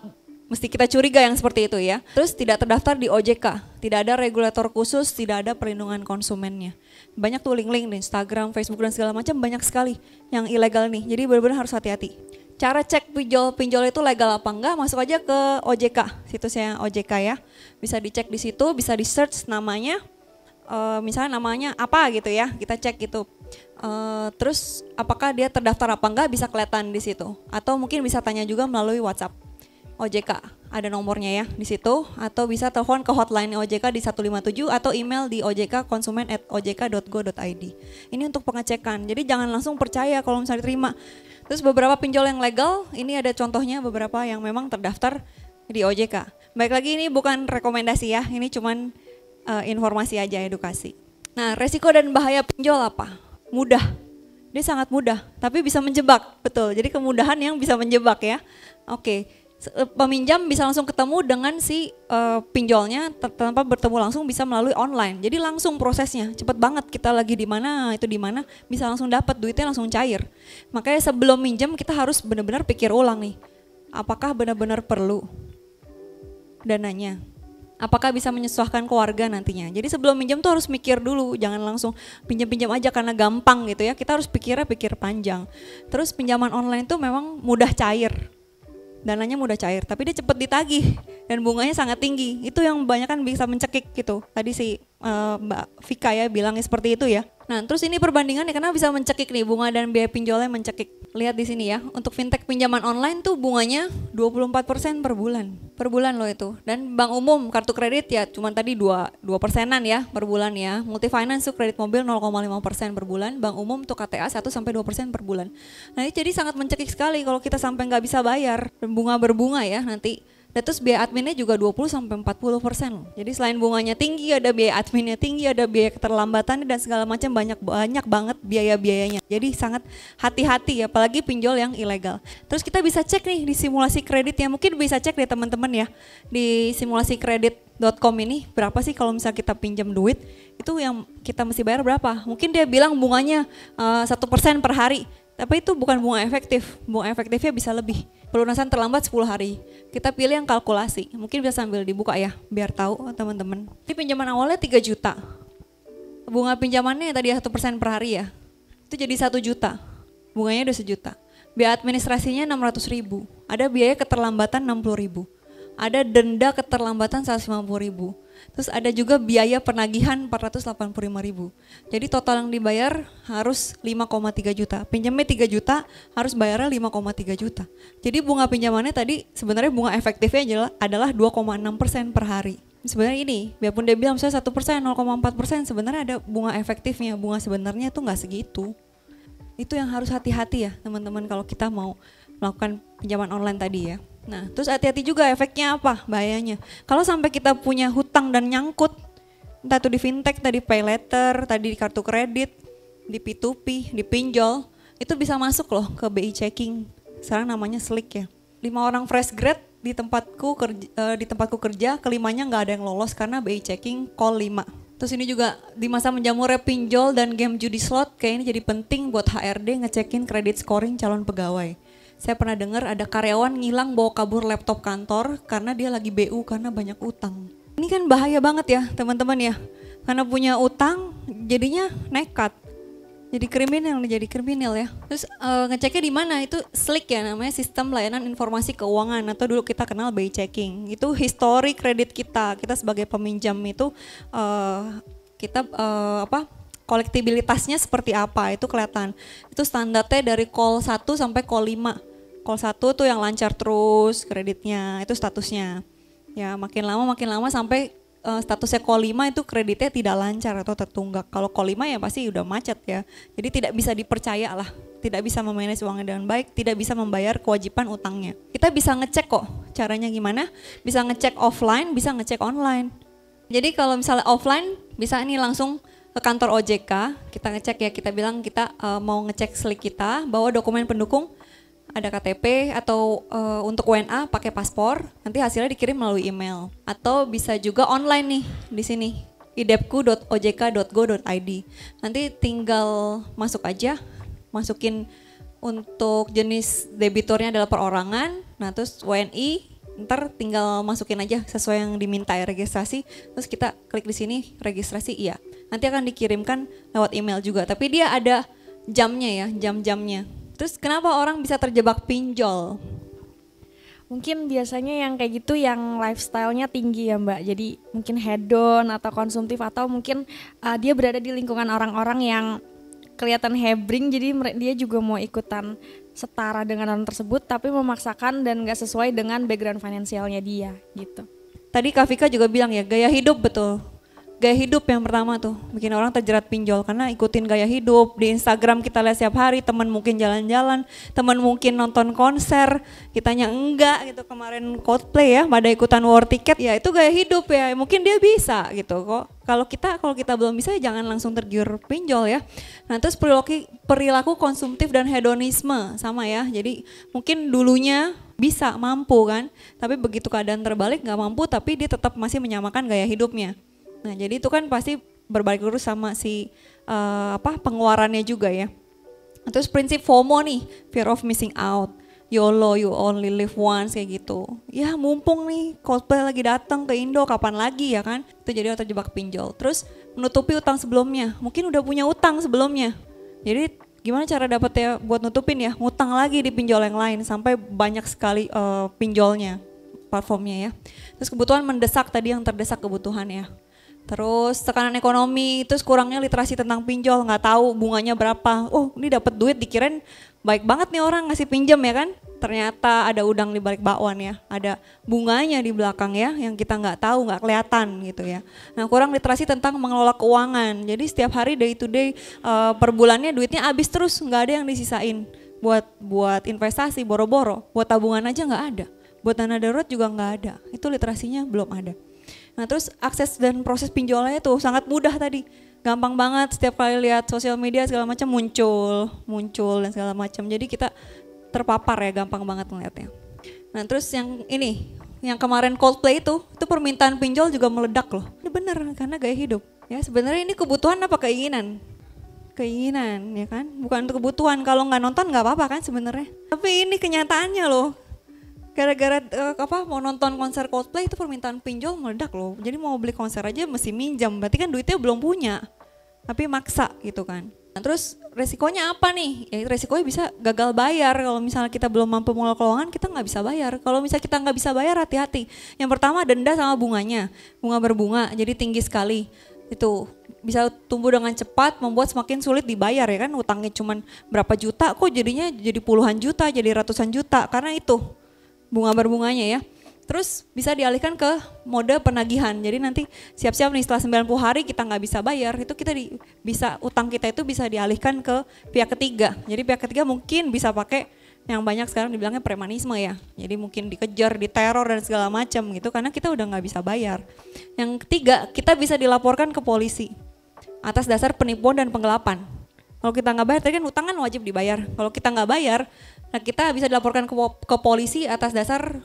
mesti kita curiga yang seperti itu ya. Terus tidak terdaftar di OJK, tidak ada regulator khusus, tidak ada perlindungan konsumennya. Banyak tuh link-link di Instagram, Facebook dan segala macam, banyak sekali yang ilegal nih. Jadi benar-benar harus hati-hati. Cara cek pinjol itu legal apa enggak, masuk aja ke OJK, situsnya OJK ya. Bisa dicek di situ, bisa di search namanya, misalnya namanya apa gitu ya, kita cek gitu. Terus apakah dia terdaftar apa enggak bisa kelihatan di situ. Atau mungkin bisa tanya juga melalui WhatsApp OJK, ada nomornya ya di situ, atau bisa telepon ke hotline OJK di 157 atau email di ojk@konsumen@ojk.go.id. Ini untuk pengecekan, jadi jangan langsung percaya kalau misalnya diterima. Terus beberapa pinjol yang legal, ini ada contohnya beberapa yang memang terdaftar di OJK. Baik lagi ini bukan rekomendasi ya, ini cuman informasi aja, edukasi. Nah resiko dan bahaya pinjol apa? Mudah, dia sangat mudah, tapi bisa menjebak, betul. Jadi kemudahan yang bisa menjebak ya. Oke. Peminjam bisa langsung ketemu dengan si pinjolnya tanpa bertemu langsung, bisa melalui online. Jadi langsung prosesnya cepet banget, kita lagi di mana itu di mana bisa langsung dapat duitnya, langsung cair. Makanya sebelum minjem kita harus benar-benar pikir ulang nih, apakah benar-benar perlu dananya, apakah bisa menyesuaikan keluarga nantinya. Jadi sebelum minjem tuh harus mikir dulu, jangan langsung pinjam-pinjam aja karena pikir gitu ya. Kita harus pikir panjang. Terus pinjaman online tuh memang mudah cair. Dananya mudah cair, tapi dia cepat ditagih dan bunganya sangat tinggi. Itu yang banyak kan bisa mencekik gitu. Tadi si Mbak Vika ya bilangnya seperti itu ya. Nah terus ini perbandingannya karena bisa mencekik nih, bunga dan biaya pinjolnya mencekik. Lihat di sini ya, untuk fintech pinjaman online tuh bunganya 24% per bulan. Per bulan loh itu. Dan bank umum kartu kredit ya cuman tadi 2%-an ya per bulan ya. Multifinance tuh kredit mobil 0,5% per bulan. Bank umum tuh KTA 1-2% per bulan. Nah ini jadi sangat mencekik sekali kalau kita sampai nggak bisa bayar. Dan bunga berbunga ya nanti. Dan terus biaya adminnya juga 20-40% loh. Jadi selain bunganya tinggi, ada biaya adminnya tinggi, ada biaya keterlambatannya dan segala macam, banyak banget biaya-biayanya. Jadi sangat hati-hati ya, apalagi pinjol yang ilegal. Terus kita bisa cek nih di simulasi kreditnya, mungkin bisa cek deh teman-teman ya. Di simulasikredit.com ini berapa sih kalau misalnya kita pinjam duit, itu yang kita mesti bayar berapa? Mungkin dia bilang bunganya 1% per hari. Tapi itu bukan bunga efektif, bunga efektifnya bisa lebih. Pelunasan terlambat 10 hari. Kita pilih yang kalkulasi, mungkin bisa sambil dibuka ya, biar tahu teman-teman. Ini pinjaman awalnya 3 juta. Bunga pinjamannya tadi 1% per hari ya, itu jadi 1 juta. Bunganya udah 1 juta. Biaya administrasinya 600.000. Ada biaya keterlambatan 60.000. Ada denda keterlambatan 150.000. Terus ada juga biaya penagihan 485.000. Jadi total yang dibayar harus 5,3 juta. Pinjamnya 3 juta, harus bayarnya 5,3 juta. Jadi bunga pinjamannya tadi sebenarnya bunga efektifnya adalah 2,6% per hari. Sebenarnya ini, biarpun dia bilang misalnya 1%, 0,4%, sebenarnya ada bunga efektifnya. Bunga sebenarnya tuh nggak segitu. Itu yang harus hati-hati ya teman-teman kalau kita mau melakukan pinjaman online tadi ya. Nah terus hati-hati juga efeknya apa, bahayanya. Kalau sampai kita punya hutang dan nyangkut, entah itu di fintech, tadi pay letter, tadi di kartu kredit, di P2P, di pinjol, itu bisa masuk loh ke BI checking. Sekarang namanya Slick ya. 5 orang fresh grad di tempatku kerja, kelimanya nggak ada yang lolos karena BI checking call 5. Terus ini juga di masa menjamurnya pinjol dan game judi slot, kayak ini jadi penting buat HRD ngecekin kredit scoring calon pegawai. Saya pernah dengar ada karyawan ngilang bawa kabur laptop kantor karena dia lagi BU karena banyak utang. Ini kan bahaya banget ya teman-teman ya, karena punya utang jadinya nekat. Jadi kriminal ya. Terus ngeceknya di mana? Itu Slick ya namanya, Sistem Layanan Informasi Keuangan atau dulu kita kenal BI Checking. Itu history kredit kita sebagai peminjam itu kolektibilitasnya seperti apa itu kelihatan. Itu standarnya dari call 1 sampai call 5. Call 1 tuh yang lancar terus kreditnya, itu statusnya. Ya makin lama sampai statusnya call 5 itu kreditnya tidak lancar atau tertunggak. Kalau call 5 ya pasti udah macet ya. Jadi tidak bisa dipercaya lah, tidak bisa memanage uangnya dengan baik, tidak bisa membayar kewajiban utangnya. Kita bisa ngecek kok, caranya gimana? Bisa ngecek offline, bisa ngecek online. Jadi kalau misalnya offline bisa nih langsung ke kantor OJK, kita ngecek ya, kita bilang kita mau ngecek Slick kita, bawa dokumen pendukung, ada KTP atau untuk WNA pakai paspor, nanti hasilnya dikirim melalui email. Atau bisa juga online nih di sini, idepku.ojk.go.id. Nanti tinggal masuk aja, masukin untuk jenis debiturnya adalah perorangan, nah terus WNI, ntar tinggal masukin aja sesuai yang diminta ya registrasi, terus kita klik di sini registrasi iya. Nanti akan dikirimkan lewat email juga, tapi dia ada jamnya ya, jam-jamnya. Terus kenapa orang bisa terjebak pinjol? Mungkin biasanya yang kayak gitu yang lifestyle-nya tinggi ya Mbak, jadi mungkin hedon atau konsumtif, atau mungkin dia berada di lingkungan orang-orang yang kelihatan hebring, jadi dia juga mau ikutan setara dengan orang tersebut tapi memaksakan dan gak sesuai dengan background finansialnya dia gitu. Tadi Kak Vika juga bilang ya, gaya hidup betul. Gaya hidup yang pertama tuh bikin orang terjerat pinjol karena ikutin gaya hidup. Di Instagram kita lihat setiap hari, teman mungkin jalan-jalan, teman mungkin nonton konser, kitanya enggak gitu. Kemarin Coldplay ya pada ikutan war ticket, ya itu gaya hidup ya, mungkin dia bisa gitu kok. Kalau kita belum bisa ya jangan langsung tergiur pinjol ya. Nah terus perilaku konsumtif dan hedonisme sama ya, jadi mungkin dulunya bisa mampu kan, tapi begitu keadaan terbalik nggak mampu tapi dia tetap masih menyamakan gaya hidupnya. Nah jadi itu kan pasti berbalik lurus sama si pengeluarannya juga ya. Terus prinsip FOMO nih, fear of missing out, YOLO, you only live once kayak gitu. Ya mumpung nih Coldplay lagi datang ke Indo, kapan lagi ya kan? Itu jadi orang terjebak pinjol. Terus menutupi utang sebelumnya, mungkin udah punya utang sebelumnya. Jadi gimana cara dapetnya buat nutupin ya? Ngutang lagi di pinjol yang lain sampai banyak sekali pinjolnya, platformnya ya. Terus kebutuhan mendesak tadi, yang terdesak kebutuhan ya. Terus tekanan ekonomi, terus kurangnya literasi tentang pinjol, nggak tahu bunganya berapa. Oh ini dapat duit dikirain baik banget nih orang ngasih pinjam ya kan. Ternyata ada udang di balik bakwan ya, ada bunganya di belakang ya yang kita nggak tahu, nggak kelihatan gitu ya. Nah kurang literasi tentang mengelola keuangan, jadi setiap hari day to day per bulannya duitnya habis terus, nggak ada yang disisain buat investasi, boro-boro, buat tabungan aja nggak ada, buat dana darurat juga nggak ada, itu literasinya belum ada. Nah terus akses dan proses pinjolnya tuh sangat mudah tadi, gampang banget, setiap kali lihat sosial media segala macam muncul dan segala macam, jadi kita terpapar ya, gampang banget ngeliatnya. Nah terus yang ini, yang kemarin Coldplay itu permintaan pinjol juga meledak loh, ini bener karena gaya hidup. Ya sebenarnya ini kebutuhan apa keinginan? Keinginan ya kan, bukan untuk kebutuhan. Kalau nggak nonton nggak apa-apa kan sebenarnya, tapi ini kenyataannya loh. Gara-gara mau nonton konser Coldplay itu permintaan pinjol meledak loh. Jadi mau beli konser aja mesti minjam, berarti kan duitnya belum punya, tapi maksa gitu kan. Nah, terus resikonya apa nih? Ya resikonya bisa gagal bayar. Kalau misalnya kita belum mampu mengelola keuangan, kita nggak bisa bayar. Kalau misalnya kita nggak bisa bayar, hati-hati. Yang pertama denda sama bunganya, bunga berbunga, jadi tinggi sekali. Itu bisa tumbuh dengan cepat, membuat semakin sulit dibayar ya kan. Utangnya cuma berapa juta, kok jadinya jadi puluhan juta, jadi ratusan juta, karena itu bunga berbunganya ya. Terus bisa dialihkan ke mode penagihan. Jadi nanti siap-siap nih setelah 90 hari kita nggak bisa bayar, itu kita bisa utang kita itu bisa dialihkan ke pihak ketiga. Jadi pihak ketiga mungkin bisa pakai yang banyak sekarang dibilangnya premanisme ya. Jadi mungkin dikejar, diteror dan segala macam gitu karena kita udah nggak bisa bayar. Yang ketiga, kita bisa dilaporkan ke polisi atas dasar penipuan dan penggelapan. Kalau kita nggak bayar, tadi kan utang kan wajib dibayar. Kalau kita nggak bayar, nah kita bisa dilaporkan ke polisi atas dasar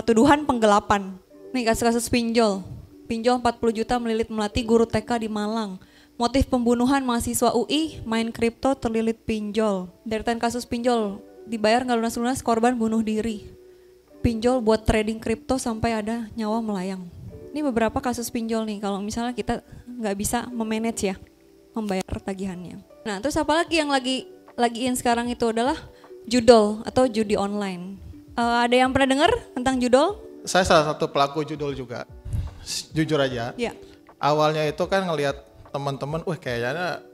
tuduhan penggelapan. Nih kasus-kasus pinjol. Pinjol 40 juta melilit melati guru TK di Malang. Motif pembunuhan mahasiswa UI, main kripto terlilit pinjol. Deretan kasus pinjol, dibayar nggak lunas-lunas korban bunuh diri. Pinjol buat trading kripto sampai ada nyawa melayang. Ini beberapa kasus pinjol nih kalau misalnya kita nggak bisa memanage ya, membayar tagihannya. Nah terus apalagi yang lagi in sekarang itu adalah judol atau judi online. Ada yang pernah dengar tentang judol? Saya salah satu pelaku judol juga, jujur aja. Ya. Awalnya itu kan ngelihat teman-teman, kayaknya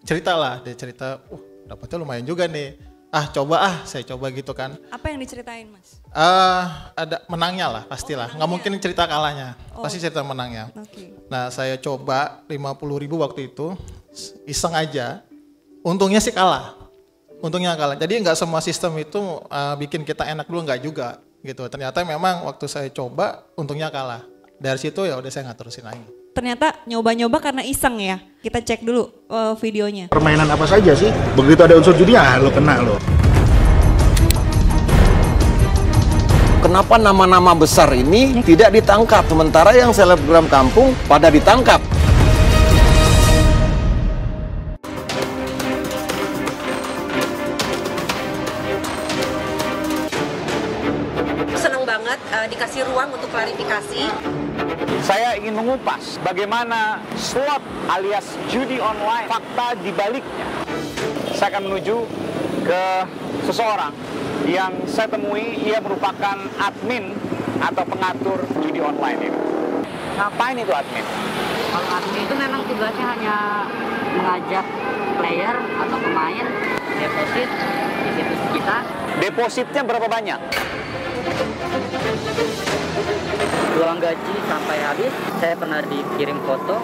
cerita lah, dia cerita, dapatnya lumayan juga nih. Saya coba gitu kan. Apa yang diceritain Mas? Ada menangnya lah pastilah, nggak mungkin cerita kalahnya, pasti cerita menangnya. Okay. Nah saya coba 50.000 waktu itu, iseng aja, untungnya sih kalah. Jadi nggak semua sistem itu bikin kita enak dulu, nggak juga gitu. Ternyata memang waktu saya coba untungnya kalah. Dari situ ya udah saya nggak terusin lagi. Ternyata nyoba-nyoba karena iseng ya. Kita cek dulu videonya. Permainan apa saja sih? Begitu ada unsur judi, lo kena lo. Kenapa nama-nama besar ini tidak ditangkap, sementara yang selebgram kampung pada ditangkap? Senang banget dikasih ruang untuk klarifikasi. Saya ingin mengupas bagaimana slot alias judi online, fakta di baliknya. Saya akan menuju ke seseorang yang saya temui, ia merupakan admin atau pengatur judi online ini. Ngapain itu admin? Kalau admin itu memang tugasnya hanya mengajak player atau pemain deposit di situs kita. Depositnya berapa banyak? Uang gaji sampai habis, saya pernah dikirim foto,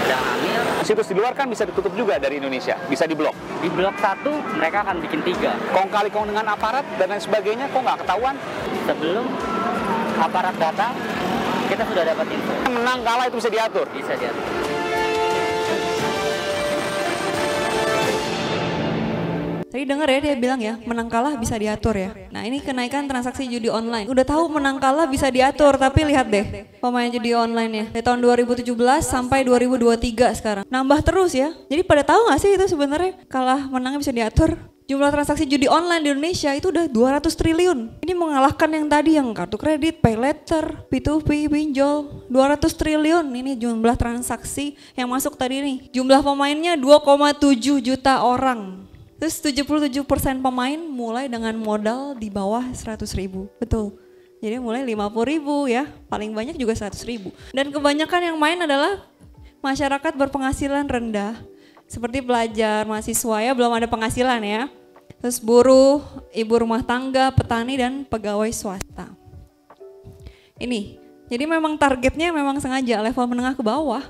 sedang hamil. Situs di luar kan bisa ditutup juga dari Indonesia, bisa diblok. Di blok 1, mereka akan bikin 3. Kong kali kong dengan aparat dan lain sebagainya, kok nggak ketahuan? Sebelum aparat datang, kita sudah dapat info. Menang kalah itu bisa diatur? Bisa diatur. Tadi dengar ya dia bilang ya, menang kalah bisa diatur ya. Nah ini kenaikan transaksi judi online. Udah tahu menang kalah bisa diatur, tapi lihat deh pemain judi online ya. Dari tahun 2017 sampai 2023 sekarang. Nambah terus ya. Jadi pada tahu gak sih itu sebenarnya kalah menangnya bisa diatur? Jumlah transaksi judi online di Indonesia itu udah 200 triliun. Ini mengalahkan yang tadi yang kartu kredit, pay letter, P2P, pinjol. 200 triliun ini jumlah transaksi yang masuk tadi nih. Jumlah pemainnya 2,7 juta orang. Terus 77% pemain mulai dengan modal di bawah 100.000, betul. Jadi mulai 50.000 ya, paling banyak juga 100.000. Dan kebanyakan yang main adalah masyarakat berpenghasilan rendah, seperti pelajar, mahasiswa ya, belum ada penghasilan ya. Terus buruh, ibu rumah tangga, petani dan pegawai swasta. Ini, jadi memang targetnya memang sengaja level menengah ke bawah,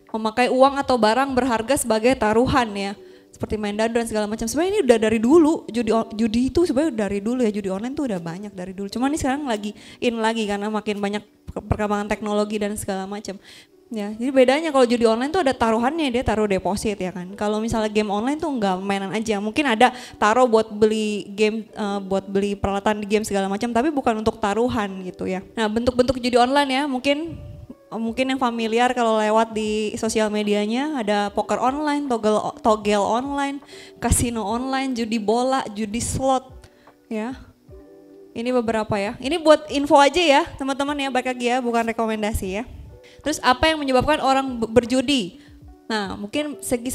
memakai uang atau barang berharga sebagai taruhan ya. Seperti main dadu dan segala macam. Sebenarnya ini udah dari dulu, judi itu sebenarnya dari dulu ya, judi online tuh udah banyak dari dulu. Cuma ini sekarang lagi in lagi karena makin banyak perkembangan teknologi dan segala macam. Ya, jadi bedanya kalau judi online tuh ada taruhannya, dia taruh deposit ya kan. Kalau misalnya game online tuh enggak mainan aja, mungkin ada taruh buat beli game, buat beli peralatan di game segala macam, tapi bukan untuk taruhan gitu ya. Nah bentuk-bentuk judi online ya, mungkin yang familiar kalau lewat di sosial medianya ada poker online, togel online, kasino online, judi bola, judi slot ya. Ini beberapa ya. Ini buat info aja ya teman-teman ya, baik lagi ya, bukan rekomendasi ya. Terus apa yang menyebabkan orang berjudi? Nah mungkin segi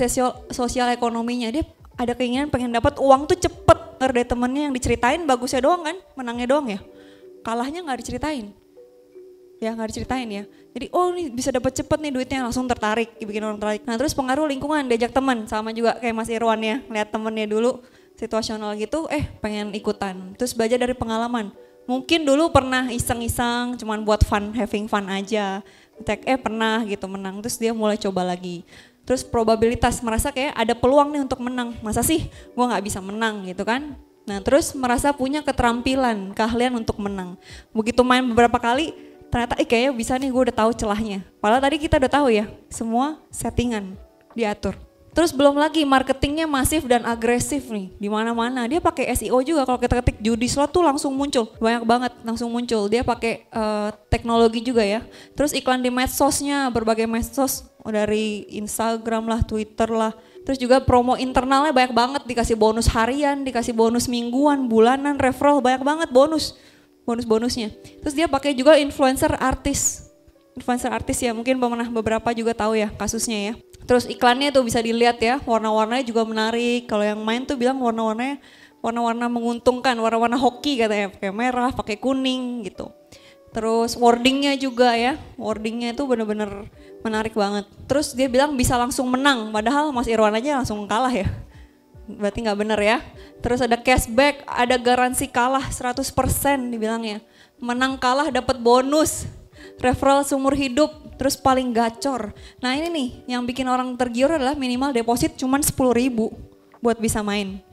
sosial ekonominya, dia ada keinginan pengen dapat uang tuh cepet. Dari temennya yang diceritain bagusnya doang kan, menangnya doang ya. Kalahnya nggak diceritain. Ya nggak diceritain ya. Jadi ini bisa dapat cepet nih duitnya, langsung tertarik, bikin orang tertarik. Nah terus pengaruh lingkungan, diajak teman, sama juga kayak Mas Irwan ya, lihat temennya dulu situasional gitu, pengen ikutan. Terus belajar dari pengalaman, Mungkin dulu pernah iseng-iseng cuman buat fun, having fun aja. Pernah gitu menang, terus dia mulai coba lagi. Terus probabilitas merasa kayak ada peluang nih untuk menang. Masa sih gue gak bisa menang gitu kan. Nah terus merasa punya keterampilan, keahlian untuk menang. Begitu main beberapa kali, ternyata kayaknya bisa nih, gue udah tahu celahnya. Padahal tadi kita udah tahu ya, semua settingan diatur. Terus belum lagi marketingnya masif dan agresif nih, di mana-mana. Dia pakai SEO juga, kalau kita ketik judi slot tuh langsung muncul, banyak banget langsung muncul. Dia pakai teknologi juga ya. Terus iklan di medsosnya, berbagai medsos, dari Instagram lah, Twitter lah. Terus juga promo internalnya banyak banget, dikasih bonus harian, dikasih bonus mingguan, bulanan, referral, banyak banget bonusnya. Terus dia pakai juga influencer artis ya, mungkin beberapa juga tahu ya kasusnya ya. Terus iklannya tuh bisa dilihat ya, warna-warnanya juga menarik. Kalau yang main tuh bilang warna-warnanya warna-warna menguntungkan, warna-warna hoki katanya, pakai merah, pakai kuning gitu. Terus wordingnya juga ya, wordingnya itu bener-bener menarik banget. Terus dia bilang bisa langsung menang, padahal Mas Irwan aja langsung kalah ya. Berarti nggak bener ya. Terus ada cashback, ada garansi kalah 100% dibilangnya. Menang kalah dapat bonus, referral seumur hidup, terus paling gacor. Nah ini nih yang bikin orang tergiur adalah minimal deposit cuman 10.000 buat bisa main.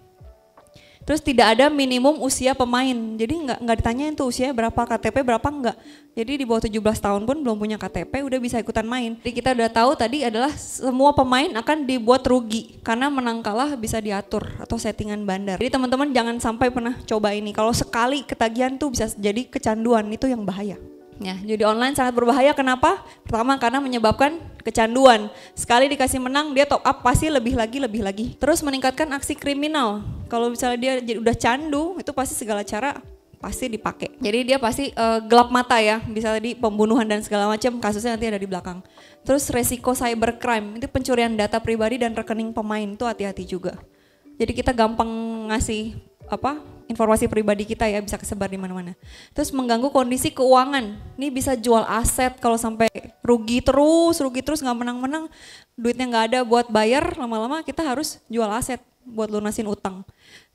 Terus tidak ada minimum usia pemain, jadi nggak ditanyain tuh usianya berapa, KTP berapa enggak. Jadi di bawah 17 tahun pun belum punya KTP udah bisa ikutan main. Jadi kita udah tahu tadi adalah semua pemain akan dibuat rugi karena menang kalah bisa diatur atau settingan bandar. Jadi teman-teman jangan sampai pernah coba ini, kalau sekali ketagihan tuh bisa jadi kecanduan, itu yang bahaya. Ya, judi online sangat berbahaya. Kenapa? Pertama karena menyebabkan kecanduan. Sekali dikasih menang dia top up pasti lebih lagi. Terus meningkatkan aksi kriminal. Kalau misalnya dia udah candu itu pasti segala cara pasti dipakai. Jadi dia pasti gelap mata ya. Bisa tadi pembunuhan dan segala macam, kasusnya nanti ada di belakang. Terus resiko cybercrime itu pencurian data pribadi dan rekening pemain, itu hati-hati juga. Jadi kita gampang ngasih informasi pribadi kita ya, bisa kesebar di mana-mana. Terus mengganggu kondisi keuangan. Ini bisa jual aset kalau sampai rugi terus nggak menang-menang, duitnya nggak ada buat bayar, lama-lama kita harus jual aset buat lunasin utang.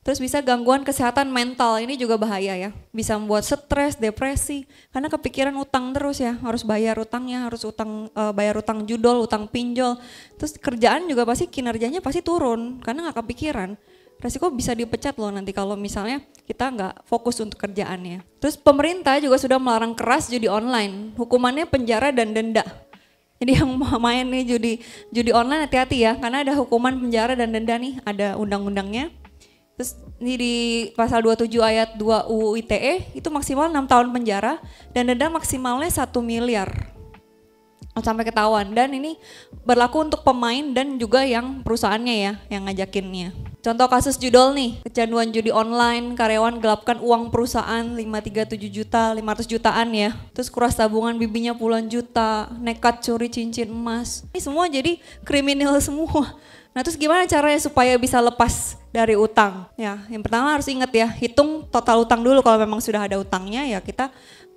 Terus bisa gangguan kesehatan mental, ini juga bahaya ya. Bisa membuat stres, depresi, karena kepikiran utang terus ya, harus bayar utangnya, harus bayar utang judol, utang pinjol. Terus kerjaan juga pasti kinerjanya pasti turun, karena nggak kepikiran. Resiko bisa dipecat loh nanti kalau misalnya kita nggak fokus untuk kerjaannya. Terus pemerintah juga sudah melarang keras judi online, hukumannya penjara dan denda. Jadi yang mau main nih judi online hati-hati ya, karena ada hukuman penjara dan denda nih, ada undang-undangnya. Terus ini di pasal 27 ayat 2 UU ITE itu maksimal 6 tahun penjara dan denda maksimalnya 1 miliar. Sampai ketahuan, dan ini berlaku untuk pemain dan juga yang perusahaannya ya, yang ngajakinnya. Contoh kasus judol nih, kecanduan judi online, karyawan gelapkan uang perusahaan 537 juta, 500 jutaan ya. Terus kuras tabungan bibinya puluhan juta, nekat curi cincin emas. Ini semua jadi kriminal semua. Nah terus gimana caranya supaya bisa lepas dari utang? Ya, yang pertama harus ingat ya, hitung total utang dulu. Kalau memang sudah ada utangnya ya kita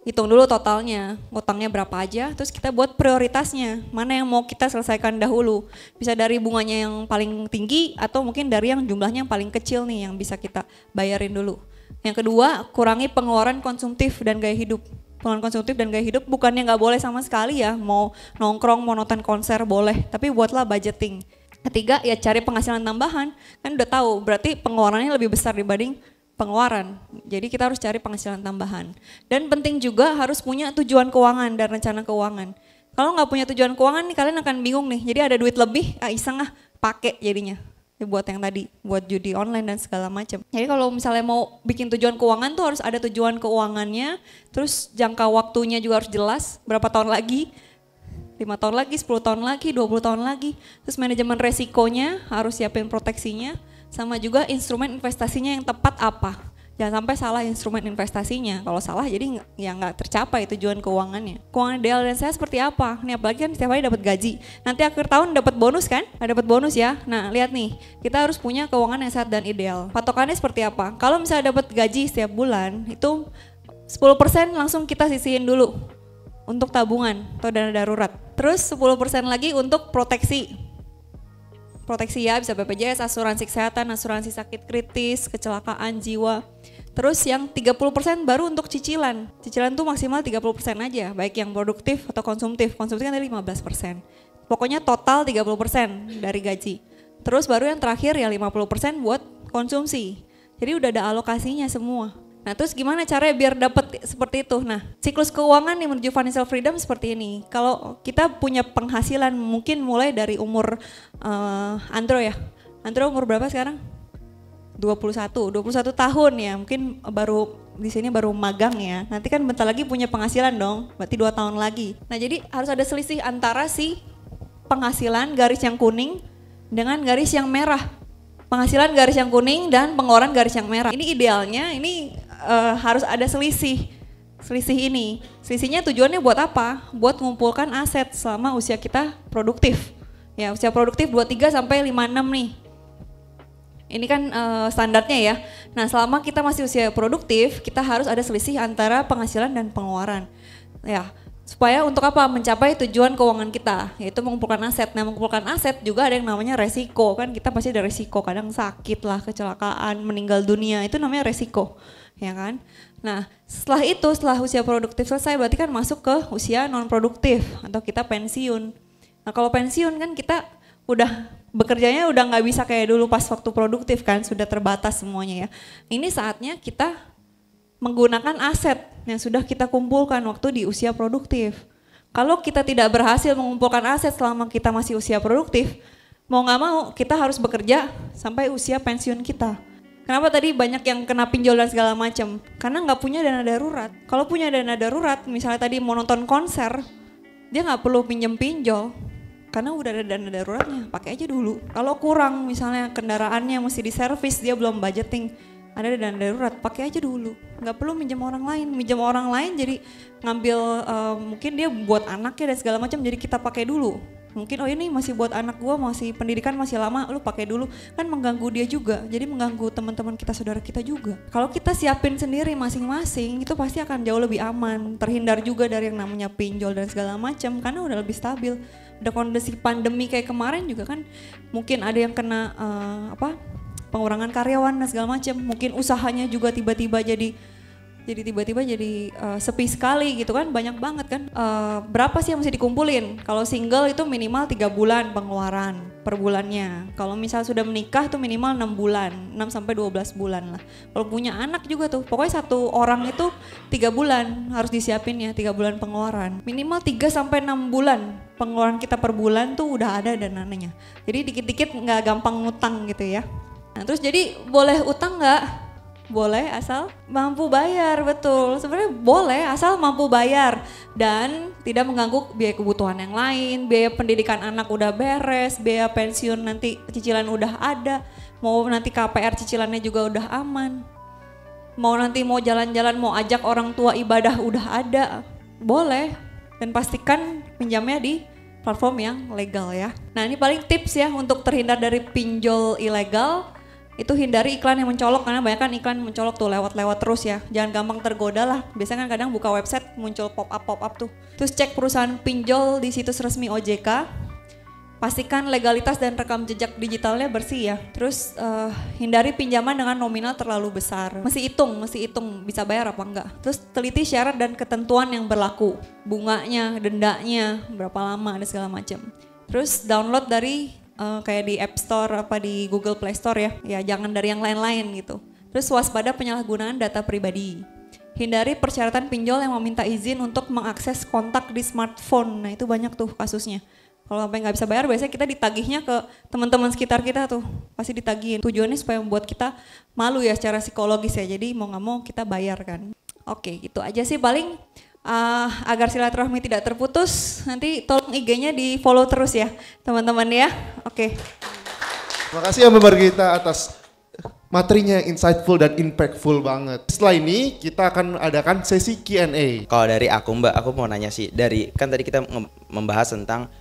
hitung dulu totalnya, utangnya berapa aja, terus kita buat prioritasnya, mana yang mau kita selesaikan dahulu. Bisa dari bunganya yang paling tinggi atau mungkin dari yang jumlahnya yang paling kecil nih yang bisa kita bayarin dulu. Yang kedua, kurangi pengeluaran konsumtif dan gaya hidup. Pengeluaran konsumtif dan gaya hidup bukannya nggak boleh sama sekali ya, mau nongkrong, mau nonton konser boleh, tapi buatlah budgeting. Ketiga, ya cari penghasilan tambahan, kan udah tahu berarti pengeluarannya lebih besar dibanding pengeluaran. Jadi kita harus cari penghasilan tambahan. Dan penting juga harus punya tujuan keuangan dan rencana keuangan. Kalau nggak punya tujuan keuangan nih kalian akan bingung nih. Jadi ada duit lebih, iseng pakai jadinya. Buat yang tadi, buat judi online dan segala macam. Jadi kalau misalnya mau bikin tujuan keuangan tuh harus ada tujuan keuangannya. Terus jangka waktunya juga harus jelas, berapa tahun lagi. 5 tahun lagi, 10 tahun lagi, 20 tahun lagi. Terus manajemen resikonya harus siapin proteksinya. Sama juga instrumen investasinya yang tepat apa. Jangan sampai salah instrumen investasinya. Kalau salah jadi ya nggak tercapai tujuan keuangannya. Keuangan ideal dan saya seperti apa? Nih apalagi kan setiap hari dapat gaji. Nanti akhir tahun dapat bonus kan? Dapat bonus ya. Nah lihat nih, kita harus punya keuangan yang sehat dan ideal. Patokannya seperti apa? Kalau misalnya dapat gaji setiap bulan, itu 10% langsung kita sisihin dulu untuk tabungan atau dana darurat. Terus 10% lagi untuk proteksi. Proteksi ya, bisa BPJS, asuransi kesehatan, asuransi sakit kritis, kecelakaan jiwa. Terus yang 30% baru untuk cicilan. Cicilan tuh maksimal 30% aja, baik yang produktif atau konsumtif. Konsumtif kan tadi 15%. Pokoknya total 30% dari gaji. Terus baru yang terakhir ya 50% buat konsumsi. Jadi udah ada alokasinya semua. Nah terus gimana caranya biar dapat seperti itu? Nah siklus keuangan yang menuju financial freedom seperti ini. Kalau kita punya penghasilan mungkin mulai dari umur Andro ya. Andro umur berapa sekarang? 21 tahun ya, mungkin baru di sini baru magang ya. Nanti kan bentar lagi punya penghasilan dong, berarti 2 tahun lagi. Nah jadi harus ada selisih antara si penghasilan garis yang kuning dengan garis yang merah. Penghasilan garis yang kuning dan pengeluaran garis yang merah. Ini idealnya, ini harus ada selisih ini. Selisihnya tujuannya buat apa? Buat mengumpulkan aset selama usia kita produktif. Ya usia produktif 23 sampai 56 nih. Ini kan standarnya ya. Nah selama kita masih usia produktif, kita harus ada selisih antara penghasilan dan pengeluaran. Ya, supaya untuk apa? Mencapai tujuan keuangan kita, yaitu mengumpulkan aset. Nah mengumpulkan aset juga ada yang namanya resiko. Kan kita pasti ada resiko, kadang sakit lah, kecelakaan, meninggal dunia, itu namanya resiko. Ya kan? Nah setelah itu, setelah usia produktif selesai, berarti kan masuk ke usia non produktif atau kita pensiun. Nah kalau pensiun kan kita udah bekerjanya udah nggak bisa kayak dulu pas waktu produktif kan, sudah terbatas semuanya ya. Ini saatnya kita menggunakan aset yang sudah kita kumpulkan waktu di usia produktif. Kalau kita tidak berhasil mengumpulkan aset selama kita masih usia produktif, mau nggak mau kita harus bekerja sampai usia pensiun kita. Kenapa tadi banyak yang kena pinjol dan segala macam? Karena nggak punya dana darurat. Kalau punya dana darurat, misalnya tadi mau nonton konser, dia nggak perlu pinjol. Karena udah ada dana daruratnya, pakai aja dulu. Kalau kurang misalnya kendaraannya mesti diservis, dia belum budgeting, ada dana darurat, pakai aja dulu. Nggak perlu minjem orang lain, jadi ngambil mungkin dia buat anaknya dan segala macam, jadi kita pakai dulu. Mungkin oh ini masih buat anak gua, masih pendidikan masih lama, lu pakai dulu. Kan mengganggu dia juga, jadi mengganggu teman-teman kita, saudara kita juga. Kalau kita siapin sendiri masing-masing, itu pasti akan jauh lebih aman. Terhindar juga dari yang namanya pinjol dan segala macam, karena udah lebih stabil. Ada kondisi pandemi kayak kemarin juga kan, mungkin ada yang kena pengurangan karyawan dan segala macam. Mungkin usahanya juga tiba-tiba jadi sepi sekali gitu kan, banyak banget kan. Berapa sih yang mesti dikumpulin? Kalau single itu minimal 3 bulan pengeluaran per bulannya. Kalau misal sudah menikah tuh minimal 6 bulan, 6 sampai 12 bulan lah. Kalau punya anak juga tuh, pokoknya satu orang itu 3 bulan harus disiapin ya, 3 bulan pengeluaran. Minimal 3 sampai 6 bulan pengeluaran kita per bulan tuh udah ada dananya. Jadi dikit-dikit nggak gampang ngutang gitu ya. Nah terus jadi boleh utang nggak? Boleh asal mampu bayar, betul. Sebenarnya boleh asal mampu bayar dan tidak mengganggu biaya kebutuhan yang lain, biaya pendidikan anak udah beres, biaya pensiun nanti cicilan udah ada, mau nanti KPR cicilannya juga udah aman. Mau nanti mau jalan-jalan, mau ajak orang tua ibadah udah ada, boleh. Dan pastikan pinjamnya di platform yang legal ya. Nah ini paling tips ya untuk terhindar dari pinjol ilegal. Itu hindari iklan yang mencolok, karena banyak kan iklan mencolok tuh lewat-lewat terus ya. Jangan gampang tergoda lah, biasanya kan kadang buka website muncul pop-up tuh. Terus cek perusahaan pinjol di situs resmi OJK, pastikan legalitas dan rekam jejak digitalnya bersih ya. Terus hindari pinjaman dengan nominal terlalu besar. Mesti hitung bisa bayar apa enggak. Terus teliti syarat dan ketentuan yang berlaku, bunganya, dendanya, berapa lama dan segala macam. Terus download dari kayak di App Store apa di Google Play Store ya jangan dari yang lain-lain gitu. Terus waspada penyalahgunaan data pribadi. Hindari persyaratan pinjol yang meminta izin untuk mengakses kontak di smartphone. Nah itu banyak tuh kasusnya. Kalau sampai nggak bisa bayar, biasanya kita ditagihnya ke teman-teman sekitar kita tuh, pasti ditagihin. Tujuannya supaya membuat kita malu ya secara psikologis ya. Jadi mau nggak mau kita bayar kan. Oke, gitu aja sih paling. Agar silaturahmi tidak terputus, nanti tolong IG-nya di follow terus ya teman-teman ya. Oke. Terima kasih ya Mbak Margita atas materinya yang insightful dan impactful banget. Setelah ini kita akan adakan sesi Q&A. Kalau dari aku Mbak, aku mau nanya sih, kan tadi kita membahas tentang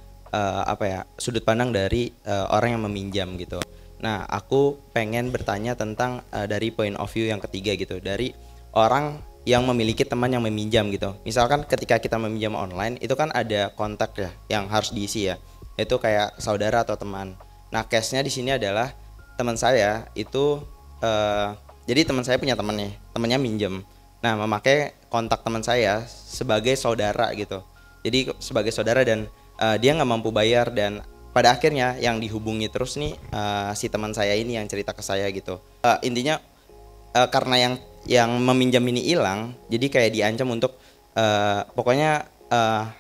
sudut pandang dari orang yang meminjam gitu. Nah aku pengen bertanya tentang dari point of view yang ketiga gitu, dari orang yang memiliki teman yang meminjam gitu. Misalkan ketika kita meminjam online itu kan ada kontak ya yang harus diisi ya. Itu kayak saudara atau teman. Nah, case-nya di sini adalah teman saya itu jadi teman saya punya teman nih. temennya minjem. Nah, memakai kontak teman saya sebagai saudara gitu. Jadi sebagai saudara dan dia nggak mampu bayar, dan pada akhirnya yang dihubungi terus nih si teman saya ini yang cerita ke saya gitu. Intinya karena yang meminjam ini hilang, jadi kayak diancam untuk pokoknya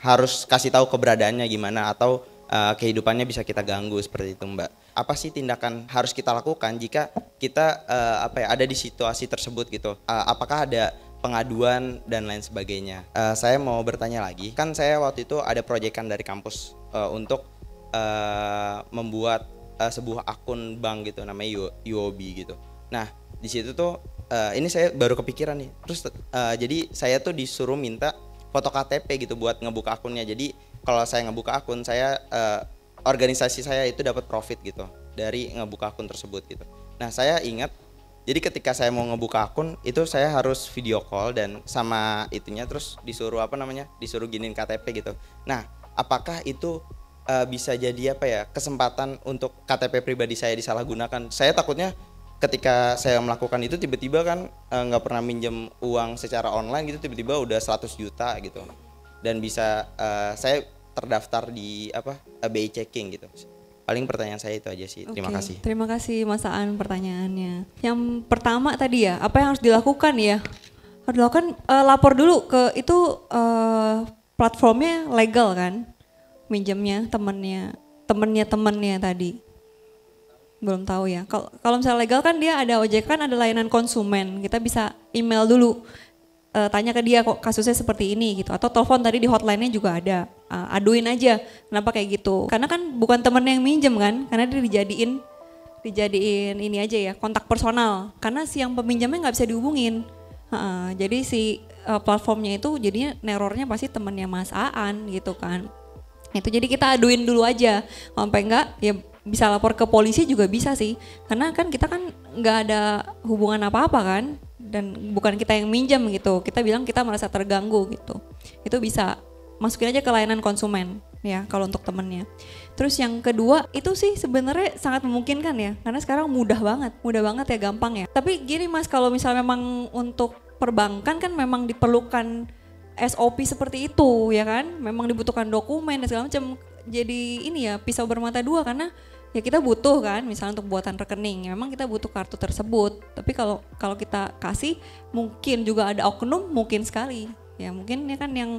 harus kasih tahu keberadaannya gimana, atau kehidupannya bisa kita ganggu seperti itu, Mbak. Apa sih tindakan harus kita lakukan jika kita ada di situasi tersebut gitu? Apakah ada pengaduan dan lain sebagainya? Saya mau bertanya lagi, kan saya waktu itu ada proyekan dari kampus untuk membuat sebuah akun bank gitu, namanya UOB gitu. Nah, di situ tuh ini saya baru kepikiran nih. Terus jadi saya tuh disuruh minta foto KTP gitu buat ngebuka akunnya. Jadi kalau saya ngebuka akun, saya organisasi saya itu dapat profit gitu dari ngebuka akun tersebut gitu. Nah, saya ingat jadi ketika saya mau ngebuka akun itu saya harus video call dan sama itunya, terus disuruh disuruh giniin KTP gitu. Nah, apakah itu bisa jadi kesempatan untuk KTP pribadi saya disalahgunakan? Saya takutnya ketika saya melakukan itu tiba-tiba kan nggak pernah minjem uang secara online gitu, tiba-tiba udah 100 juta gitu, dan bisa saya terdaftar di BI checking gitu. Paling pertanyaan saya itu aja sih. Terima kasih. Terima kasih Mas Aan pertanyaannya. Yang pertama tadi ya, apa yang harus dilakukan ya? Harus dilakukan lapor dulu ke itu platformnya legal kan? Minjemnya temennya tadi. Belum tahu ya. Kalau misalnya legal kan dia ada OJK, kan ada layanan konsumen. Kita bisa email dulu, tanya ke dia kok kasusnya seperti ini gitu. Atau telepon tadi di hotline-nya juga ada. Aduin aja kenapa kayak gitu. Karena kan bukan temen yang minjem kan, karena dia dijadiin ini aja ya, kontak personal. Karena si yang peminjamnya nggak bisa dihubungin. Jadi si platformnya itu jadinya nerornya pasti temennya Mas Aan gitu kan. Itu jadi kita aduin dulu aja. Sampai enggak ya bisa lapor ke polisi juga bisa sih. Karena kan kita kan nggak ada hubungan apa-apa kan. Dan bukan kita yang minjam gitu. Kita bilang kita merasa terganggu gitu. Itu bisa masukin aja ke layanan konsumen ya kalau untuk temennya. Terus yang kedua itu sih sebenarnya sangat memungkinkan ya. Karena sekarang mudah banget ya, gampang ya. Tapi gini Mas, kalau misalnya memang untuk perbankan kan memang diperlukan SOP seperti itu ya kan. Memang dibutuhkan dokumen dan segala macam. Jadi ini ya pisau bermata dua, karena ya kita butuh kan misalnya untuk buatan rekening, memang kita butuh kartu tersebut. Tapi kalau kita kasih mungkin juga ada oknum, mungkin sekali ya, mungkin ini kan yang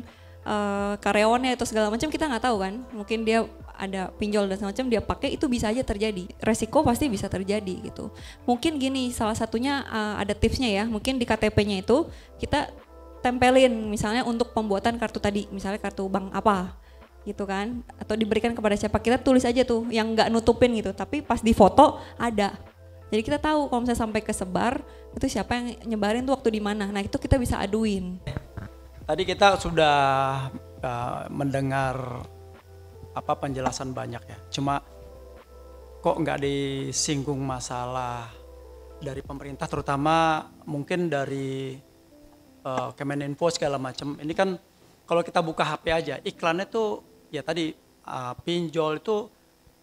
karyawannya atau segala macam kita nggak tahu kan, mungkin dia ada pinjol dan segala macam dia pakai, itu bisa aja terjadi, resiko pasti bisa terjadi gitu. Mungkin gini, salah satunya ada tipsnya ya, mungkin di KTP-nya itu kita tempelin misalnya untuk pembuatan kartu tadi, misalnya kartu bank apa gitu kan, atau diberikan kepada siapa, kita tulis aja tuh yang nggak nutupin gitu, tapi pas di foto ada, jadi kita tahu kalau misalnya sampai kesebar itu siapa yang nyebarin tuh waktu di mana. Nah itu kita bisa aduin. Tadi kita sudah mendengar penjelasan banyak ya, cuma kok nggak disinggung masalah dari pemerintah, terutama mungkin dari Kemeninfo segala macam. Ini kan kalau kita buka HP aja iklannya tuh ya tadi pinjol itu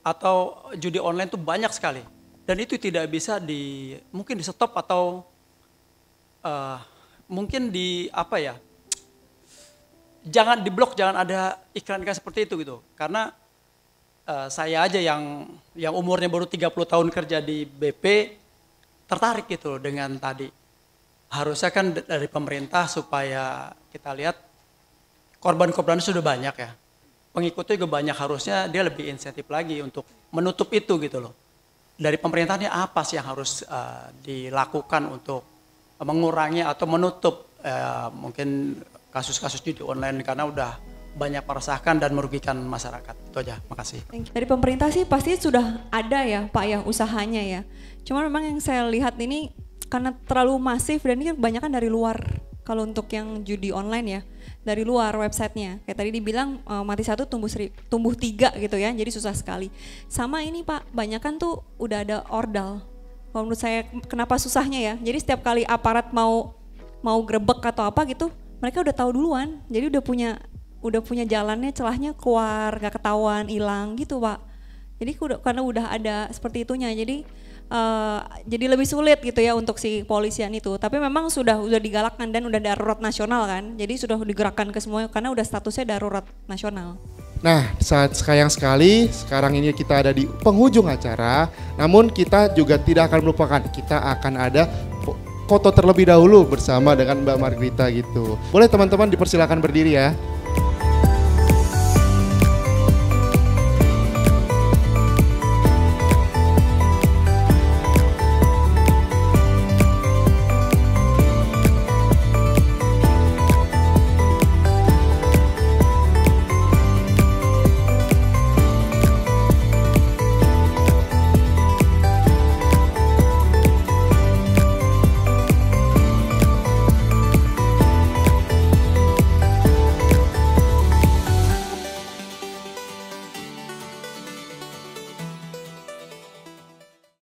atau judi online tuh banyak sekali, dan itu tidak bisa mungkin di stop atau mungkin jangan diblok, jangan ada iklan-iklan seperti itu gitu. Karena saya aja yang umurnya baru 30 tahun kerja di BP tertarik gitu dengan tadi. Harusnya kan dari pemerintah supaya kita lihat korban-korban sudah banyak ya. Pengikutnya juga banyak, harusnya dia lebih insentif lagi untuk menutup itu gitu loh. Dari pemerintahnya apa sih yang harus dilakukan untuk mengurangi atau menutup mungkin kasus-kasus judi online, karena udah banyak meresahkan dan merugikan masyarakat. Itu aja, makasih. Dari pemerintah sih pasti sudah ada ya Pak ya usahanya ya. Cuma memang yang saya lihat ini karena terlalu masif dan ini kebanyakan dari luar. Kalau untuk yang judi online ya, dari luar websitenya. Kayak tadi dibilang mati 1 tumbuh 3 gitu ya, jadi susah sekali. Sama ini Pak, banyakan tuh udah ada ordal. Kalau menurut saya kenapa susahnya ya, jadi setiap kali aparat mau grebek atau apa gitu, mereka udah tahu duluan, jadi udah punya jalannya, celahnya keluar, gak ketahuan, hilang gitu Pak. Jadi karena udah ada seperti itunya, jadi jadi lebih sulit gitu ya untuk si kepolisian itu. Tapi memang sudah digalakkan dan udah darurat nasional kan. Jadi sudah digerakkan ke semua karena udah statusnya darurat nasional. Nah, saat sayang sekali sekarang ini kita ada di penghujung acara. Namun kita juga tidak akan melupakan, kita akan ada foto terlebih dahulu bersama dengan Mbak Margrita gitu. Boleh teman-teman dipersilakan berdiri ya.